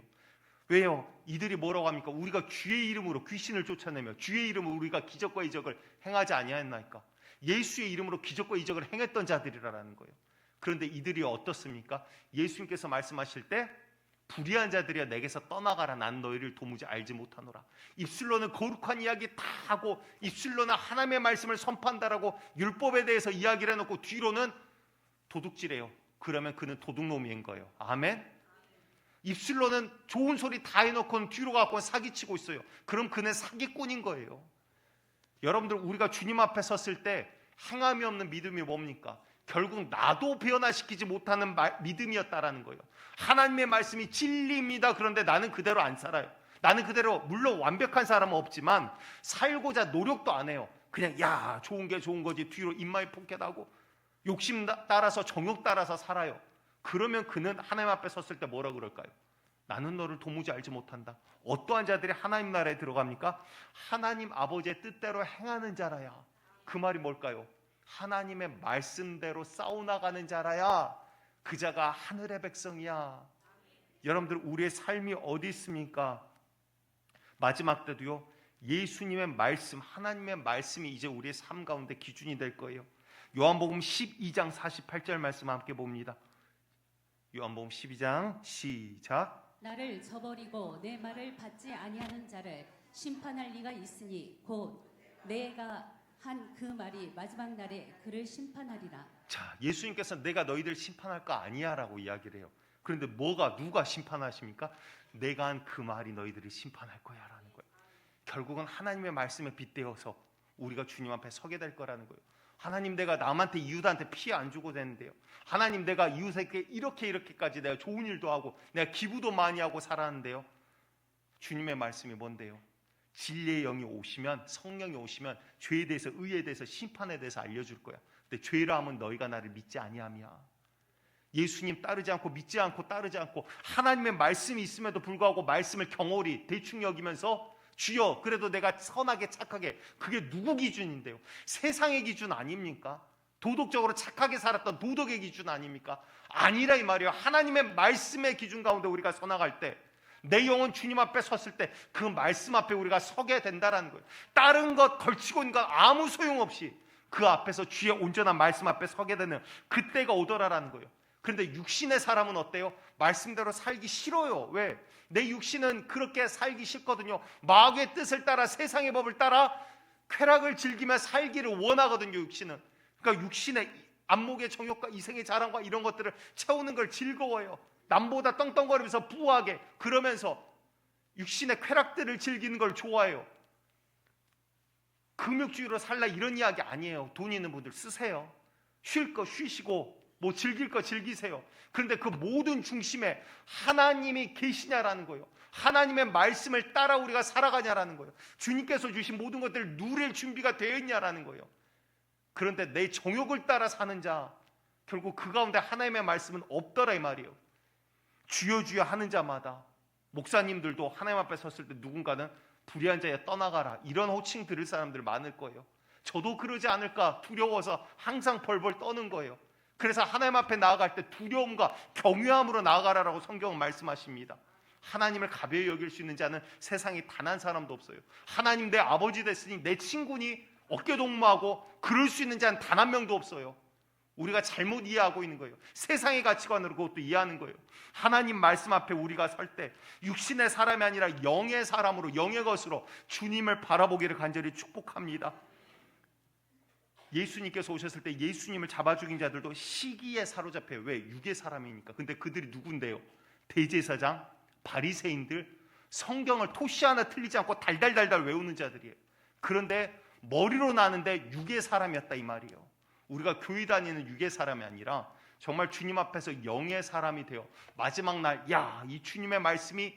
왜요? 이들이 뭐라고 합니까? 우리가 주의 이름으로 귀신을 쫓아내며 주의 이름으로 우리가 기적과 이적을 행하지 아니하였나이까? 예수의 이름으로 기적과 이적을 행했던 자들이라는 거예요. 그런데 이들이 어떻습니까? 예수님께서 말씀하실 때 불의한 자들이야 내게서 떠나가라, 난 너희를 도무지 알지 못하노라. 입술로는 거룩한 이야기 다 하고 입술로는 하나님의 말씀을 선포한다라고 율법에 대해서 이야기를 해놓고 뒤로는 도둑질해요. 그러면 그는 도둑놈인 거예요. 아멘? 입술로는 좋은 소리 다 해놓고는 뒤로 가고 사기치고 있어요. 그럼 그는 사기꾼인 거예요. 여러분들, 우리가 주님 앞에 섰을 때 행함이 없는 믿음이 뭡니까? 결국 나도 변화시키지 못하는 믿음이었다라는 거예요. 하나님의 말씀이 진리입니다. 그런데 나는 그대로 안 살아요. 나는 그대로, 물론 완벽한 사람은 없지만 살고자 노력도 안 해요. 그냥 야, 좋은 게 좋은 거지 뒤로 입마에 포켓하고 욕심 따라서 정욕 따라서 살아요. 그러면 그는 하나님 앞에 섰을 때 뭐라 그럴까요? 나는 너를 도무지 알지 못한다. 어떠한 자들이 하나님 나라에 들어갑니까? 하나님 아버지의 뜻대로 행하는 자라야. 그 말이 뭘까요? 하나님의 말씀대로 싸워나가는 자라야 그 자가 하늘의 백성이야. 여러분들, 우리의 삶이 어디 있습니까? 마지막 때도요, 예수님의 말씀, 하나님의 말씀이 이제 우리의 삶 가운데 기준이 될 거예요. 요한복음 12장 48절 말씀 함께 봅니다. 요한복음 12장 시작. 나를 저버리고 내 말을 받지 아니하는 자를 심판할 리가 있으니 곧 내가 한 그 말이 마지막 날에 그를 심판하리라. 자, 예수님께서 내가 너희들 심판할 거 아니야 라고 이야기를 해요. 그런데 누가 심판하십니까? 내가 한 그 말이 너희들을 심판할 거야 라는 거예요. 결국은 하나님의 말씀에 빗대어서 우리가 주님 앞에 서게 될 거라는 거예요. 하나님, 내가 남한테 이웃한테 피해 안 주고 되는데요. 하나님, 내가 이웃에게 이렇게까지 내가 좋은 일도 하고 내가 기부도 많이 하고 살았는데요. 주님의 말씀이 뭔데요? 진리의 영이 오시면, 성령이 오시면 죄에 대해서, 의에 대해서, 심판에 대해서 알려줄 거야. 근데 죄라 하면 너희가 나를 믿지 아니함이야. 예수님 따르지 않고 믿지 않고 따르지 않고 하나님의 말씀이 있음에도 불구하고 말씀을 경홀히 대충 여기면서 주여 그래도 내가 선하게 착하게, 그게 누구 기준인데요? 세상의 기준 아닙니까? 도덕적으로 착하게 살았던 도덕의 기준 아닙니까? 아니라 이 말이에요. 하나님의 말씀의 기준 가운데 우리가 서나갈 때, 내 영혼 주님 앞에 섰을 때 그 말씀 앞에 우리가 서게 된다라는 거예요. 다른 것 걸치고 있는 건 아무 소용없이 그 앞에서 주의 온전한 말씀 앞에 서게 되는 그때가 오더라라는 거예요. 그런데 육신의 사람은 어때요? 말씀대로 살기 싫어요. 왜? 내 육신은 그렇게 살기 싫거든요. 마귀의 뜻을 따라, 세상의 법을 따라 쾌락을 즐기며 살기를 원하거든요. 육신은. 그러니까 육신의 안목의 정욕과 이생의 자랑과 이런 것들을 채우는 걸 즐거워요. 남보다 떵떵거리면서 부하게, 그러면서 육신의 쾌락들을 즐기는 걸 좋아해요. 금욕주의로 살라 이런 이야기 아니에요. 돈 있는 분들 쓰세요. 쉴 거 쉬시고 뭐 즐길 거 즐기세요. 그런데 그 모든 중심에 하나님이 계시냐라는 거예요. 하나님의 말씀을 따라 우리가 살아가냐라는 거예요. 주님께서 주신 모든 것들을 누릴 준비가 되어 있냐라는 거예요. 그런데 내 정욕을 따라 사는 자, 결국 그 가운데 하나님의 말씀은 없더라 이 말이에요. 주여 주여 하는 자마다, 목사님들도 하나님 앞에 섰을 때 누군가는 불의한 자야 떠나가라 이런 호칭 들을 사람들 많을 거예요. 저도 그러지 않을까 두려워서 항상 벌벌 떠는 거예요. 그래서 하나님 앞에 나아갈 때 두려움과 경외함으로 나아가라라고 성경은 말씀하십니다. 하나님을 가벼이 여길 수 있는 자는 세상에 단 한 사람도 없어요. 하나님 내 아버지 됐으니 내 친구니 어깨동무하고 그럴 수 있는 자는 단 한 명도 없어요. 우리가 잘못 이해하고 있는 거예요. 세상의 가치관으로 그것도 이해하는 거예요. 하나님 말씀 앞에 우리가 설 때 육신의 사람이 아니라 영의 사람으로, 영의 것으로 주님을 바라보기를 간절히 축복합니다. 예수님께서 오셨을 때 예수님을 잡아 죽인 자들도 시기에 사로잡혀요. 왜? 육의 사람이니까. 근데 그들이 누군데요? 대제사장, 바리새인들, 성경을 토시 하나 틀리지 않고 달달달달 외우는 자들이에요. 그런데 머리로 나는데 육의 사람이었다 이 말이에요. 우리가 교회 다니는 육의 사람이 아니라 정말 주님 앞에서 영의 사람이 되어 마지막 날, 야, 이 주님의 말씀이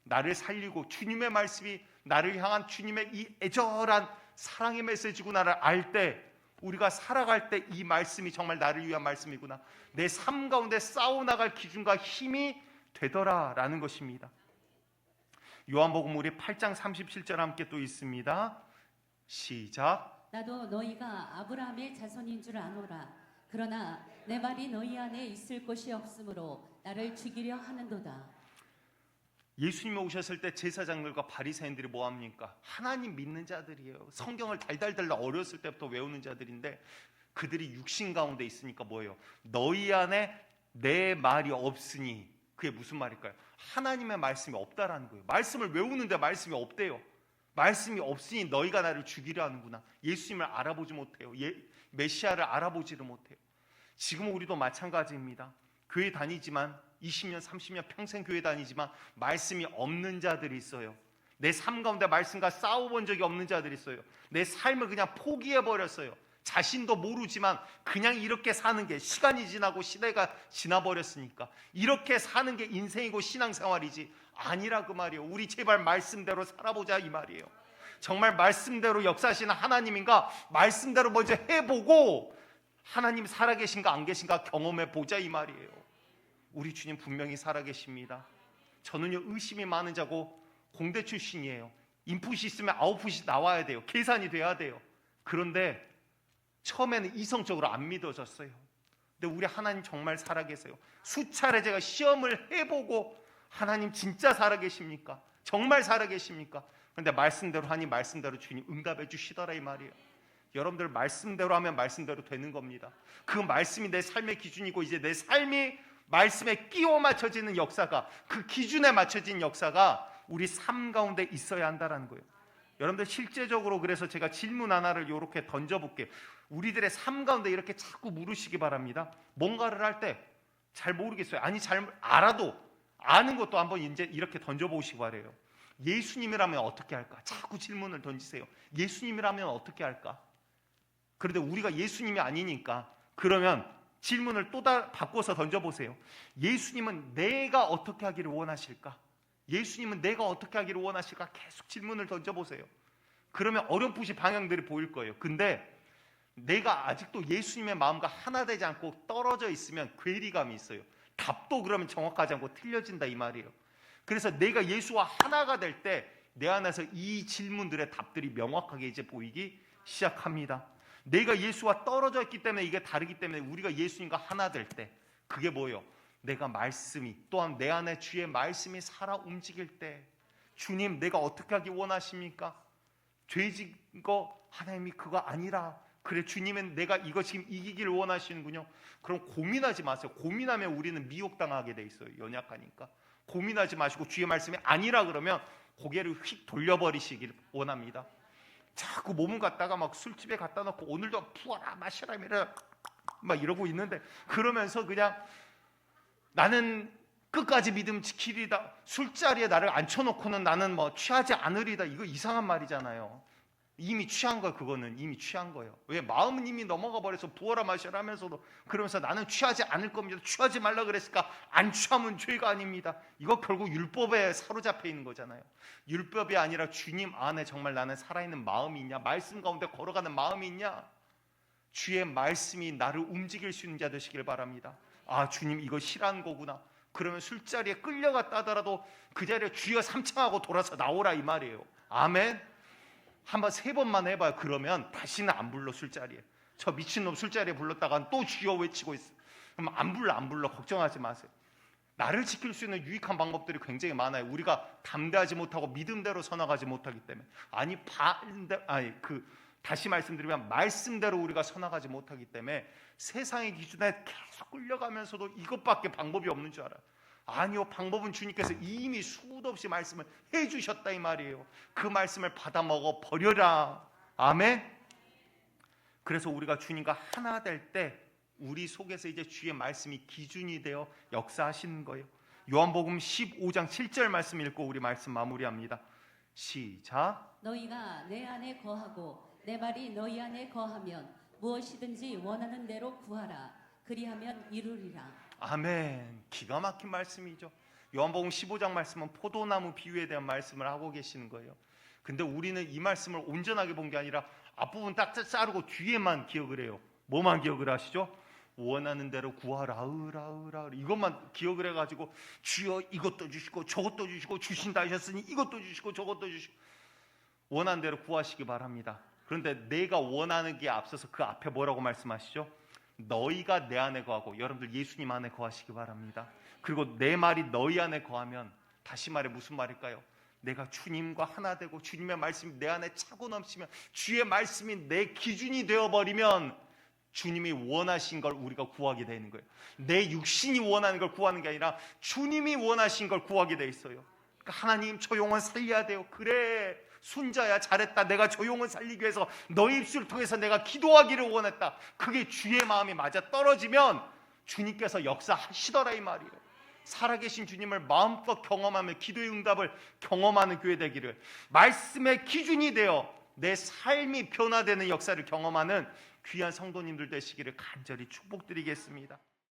나를 살리고 주님의 말씀이 나를 향한 주님의 이 애절한 사랑의 메시지구나를 알 때, 우리가 살아갈 때 이 말씀이 정말 나를 위한 말씀이구나, 내 삶 가운데 싸워나갈 기준과 힘이 되더라라는 것입니다. 요한복음 우리 8장 37절 함께 또 있습니다. 시작. 나도 너희가 아브라함의 자손인 줄 아노라. 그러나 내 말이 너희 안에 있을 것이 없으므로 나를 죽이려 하는도다. 예수님이 오셨을 때 제사장들과 바리새인들이 뭐합니까? 하나님 믿는 자들이에요. 성경을 달달달 어렸을 때부터 외우는 자들인데 그들이 육신 가운데 있으니까 뭐예요? 너희 안에 내 말이 없으니, 그게 무슨 말일까요? 하나님의 말씀이 없다라는 거예요. 말씀을 외우는데 말씀이 없대요. 말씀이 없으니 너희가 나를 죽이려 하는구나. 예수님을 알아보지 못해요. 메시아를 알아보지를 못해요. 지금 우리도 마찬가지입니다. 교회 다니지만 20년 30년 평생 교회 다니지만 말씀이 없는 자들이 있어요. 내 삶 가운데 말씀과 싸워본 적이 없는 자들이 있어요. 내 삶을 그냥 포기해버렸어요. 자신도 모르지만 그냥 이렇게 사는 게, 시간이 지나고 시대가 지나버렸으니까 이렇게 사는 게 인생이고 신앙생활이지 아니라 그 말이에요. 우리 제발 말씀대로 살아보자 이 말이에요. 정말 말씀대로 역사하시는 하나님인가, 말씀대로 먼저 해보고 하나님 살아계신가 안 계신가 경험해보자 이 말이에요. 우리 주님 분명히 살아계십니다. 저는요, 의심이 많은 자고 공대 출신이에요. 인풋이 있으면 아웃풋이 나와야 돼요. 계산이 돼야 돼요. 그런데 처음에는 이성적으로 안 믿어졌어요. 근데 우리 하나님 정말 살아계세요. 수차례 제가 시험을 해보고 하나님 진짜 살아계십니까? 정말 살아계십니까? 그런데 말씀대로 하니 말씀대로 주님 응답해 주시더라 이 말이에요. 여러분들 말씀대로 하면 말씀대로 되는 겁니다. 그 말씀이 내 삶의 기준이고 이제 내 삶이 말씀에 끼워 맞춰지는 역사가, 그 기준에 맞춰진 역사가 우리 삶 가운데 있어야 한다는 거예요. 여러분들 실제적으로 그래서 제가 질문 하나를 이렇게 던져볼게요. 우리들의 삶 가운데 이렇게 자꾸 물으시기 바랍니다. 뭔가를 할 때 잘 모르겠어요. 아니 잘 알아도 아는 것도 한번 이제 이렇게 던져보시기 바래요. 예수님이라면 어떻게 할까? 자꾸 질문을 던지세요. 예수님이라면 어떻게 할까? 그런데 우리가 예수님이 아니니까 그러면 질문을 또 바꿔서 던져보세요. 예수님은 내가 어떻게 하기를 원하실까? 예수님은 내가 어떻게 하기를 원하실까? 계속 질문을 던져보세요. 그러면 어렴풋이 방향들이 보일 거예요. 근데 내가 아직도 예수님의 마음과 하나 되지 않고 떨어져 있으면 괴리감이 있어요. 답도 그러면 정확하지 않고 틀려진다 이 말이에요. 그래서 내가 예수와 하나가 될 때 내 안에서 이 질문들의 답들이 명확하게 이제 보이기 시작합니다. 내가 예수와 떨어져 있기 때문에 이게 다르기 때문에 우리가 예수님과 하나 될 때 그게 뭐예요? 내가 말씀이, 또한 내 안에 주의 말씀이 살아 움직일 때, 주님 내가 어떻게 하기 원하십니까? 죄진 거 하나님이 그거 아니라, 그래 주님은 내가 이거 지금 이기기를 원하시는군요. 그럼 고민하지 마세요. 고민하면 우리는 미혹당하게 돼 있어요. 연약하니까. 고민하지 마시고 주의 말씀이 아니라 그러면 고개를 휙 돌려버리시길 원합니다. 자꾸 몸을 갖다가 막 술집에 갖다 놓고 오늘도 부어라 마셔라 막 이러고 있는데, 그러면서 그냥 나는 끝까지 믿음 지키리다, 술자리에 나를 앉혀놓고는 나는 뭐 취하지 않으리다, 이거 이상한 말이잖아요. 이미 취한 거예요. 그거는 이미 취한 거예요. 왜? 마음은 이미 넘어가 버려서 부어라 마셔라 하면서도 그러면서 나는 취하지 않을 겁니다. 취하지 말라 그랬을까? 안 취하면 죄가 아닙니다. 이거 결국 율법에 사로잡혀 있는 거잖아요. 율법이 아니라 주님 안에 정말 나는 살아있는 마음이 있냐, 말씀 가운데 걸어가는 마음이 있냐, 주의 말씀이 나를 움직일 수 있는 자 되시길 바랍니다. 아 주님 이거 싫어하는 거구나. 그러면 술자리에 끌려갔다 하더라도 그 자리에 주여 삼창하고 돌아서 나오라 이 말이에요. 아멘. 한번 3번만 해봐요. 그러면 다시는 안 불러 술자리에. 저 미친놈 술자리에 불렀다가 또 주여 외치고 있어. 그럼 안 불러 걱정하지 마세요. 나를 지킬 수 있는 유익한 방법들이 굉장히 많아요. 우리가 담대하지 못하고 믿음대로 선악하지 못하기 때문에. 다시 말씀드리면 말씀대로 우리가 선악하지 못하기 때문에 세상의 기준에 계속 끌려가면서도 이것밖에 방법이 없는 줄 알아요. 아니요, 방법은 주님께서 이미 수도 없이 말씀을 해주셨다 이 말이에요. 그 말씀을 받아 먹어 버려라. 아멘. 그래서 우리가 주님과 하나 될 때 우리 속에서 이제 주의 말씀이 기준이 되어 역사하시는 거예요. 요한복음 15장 7절 말씀 읽고 우리 말씀 마무리합니다. 시작. 너희가 내 안에 거하고 내 말이 너희 안에 거하면 무엇이든지 원하는 대로 구하라. 그리하면 이루리라. 아멘. 기가 막힌 말씀이죠. 요한복음 15장 말씀은 포도나무 비유에 대한 말씀을 하고 계시는 거예요. 근데 우리는 이 말씀을 온전하게 본 게 아니라 앞부분 딱 자르고 뒤에만 기억을 해요. 뭐만 기억을 하시죠? 원하는 대로 구하라. 이것만 기억을 해가지고 주여 이것도 주시고 저것도 주시고 주신다 하셨으니 이것도 주시고 저것도 주시고 원하는 대로 구하시기 바랍니다. 그런데 내가 원하는 게 앞서서 그 앞에 뭐라고 말씀하시죠? 너희가 내 안에 거하고, 여러분들 예수님 안에 거하시기 바랍니다. 그리고 내 말이 너희 안에 거하면, 다시 말해 무슨 말일까요? 내가 주님과 하나 되고 주님의 말씀이 내 안에 차고 넘치면, 주의 말씀이 내 기준이 되어버리면 주님이 원하신 걸 우리가 구하게 되는 거예요. 내 육신이 원하는 걸 구하는 게 아니라 주님이 원하신 걸 구하게 돼 있어요. 그러니까 하나님 저 영혼 살려야 돼요. 그래 순자야 잘했다. 내가 저 영혼 살리기 위해서 너의 입술을 통해서 내가 기도하기를 원했다. 그게 주의 마음이 맞아 떨어지면 주님께서 역사하시더라 이 말이에요. 살아계신 주님을 마음껏 경험하며 기도의 응답을 경험하는 교회 되기를, 말씀의 기준이 되어 내 삶이 변화되는 역사를 경험하는 귀한 성도님들 되시기를 간절히 축복드리겠습니다.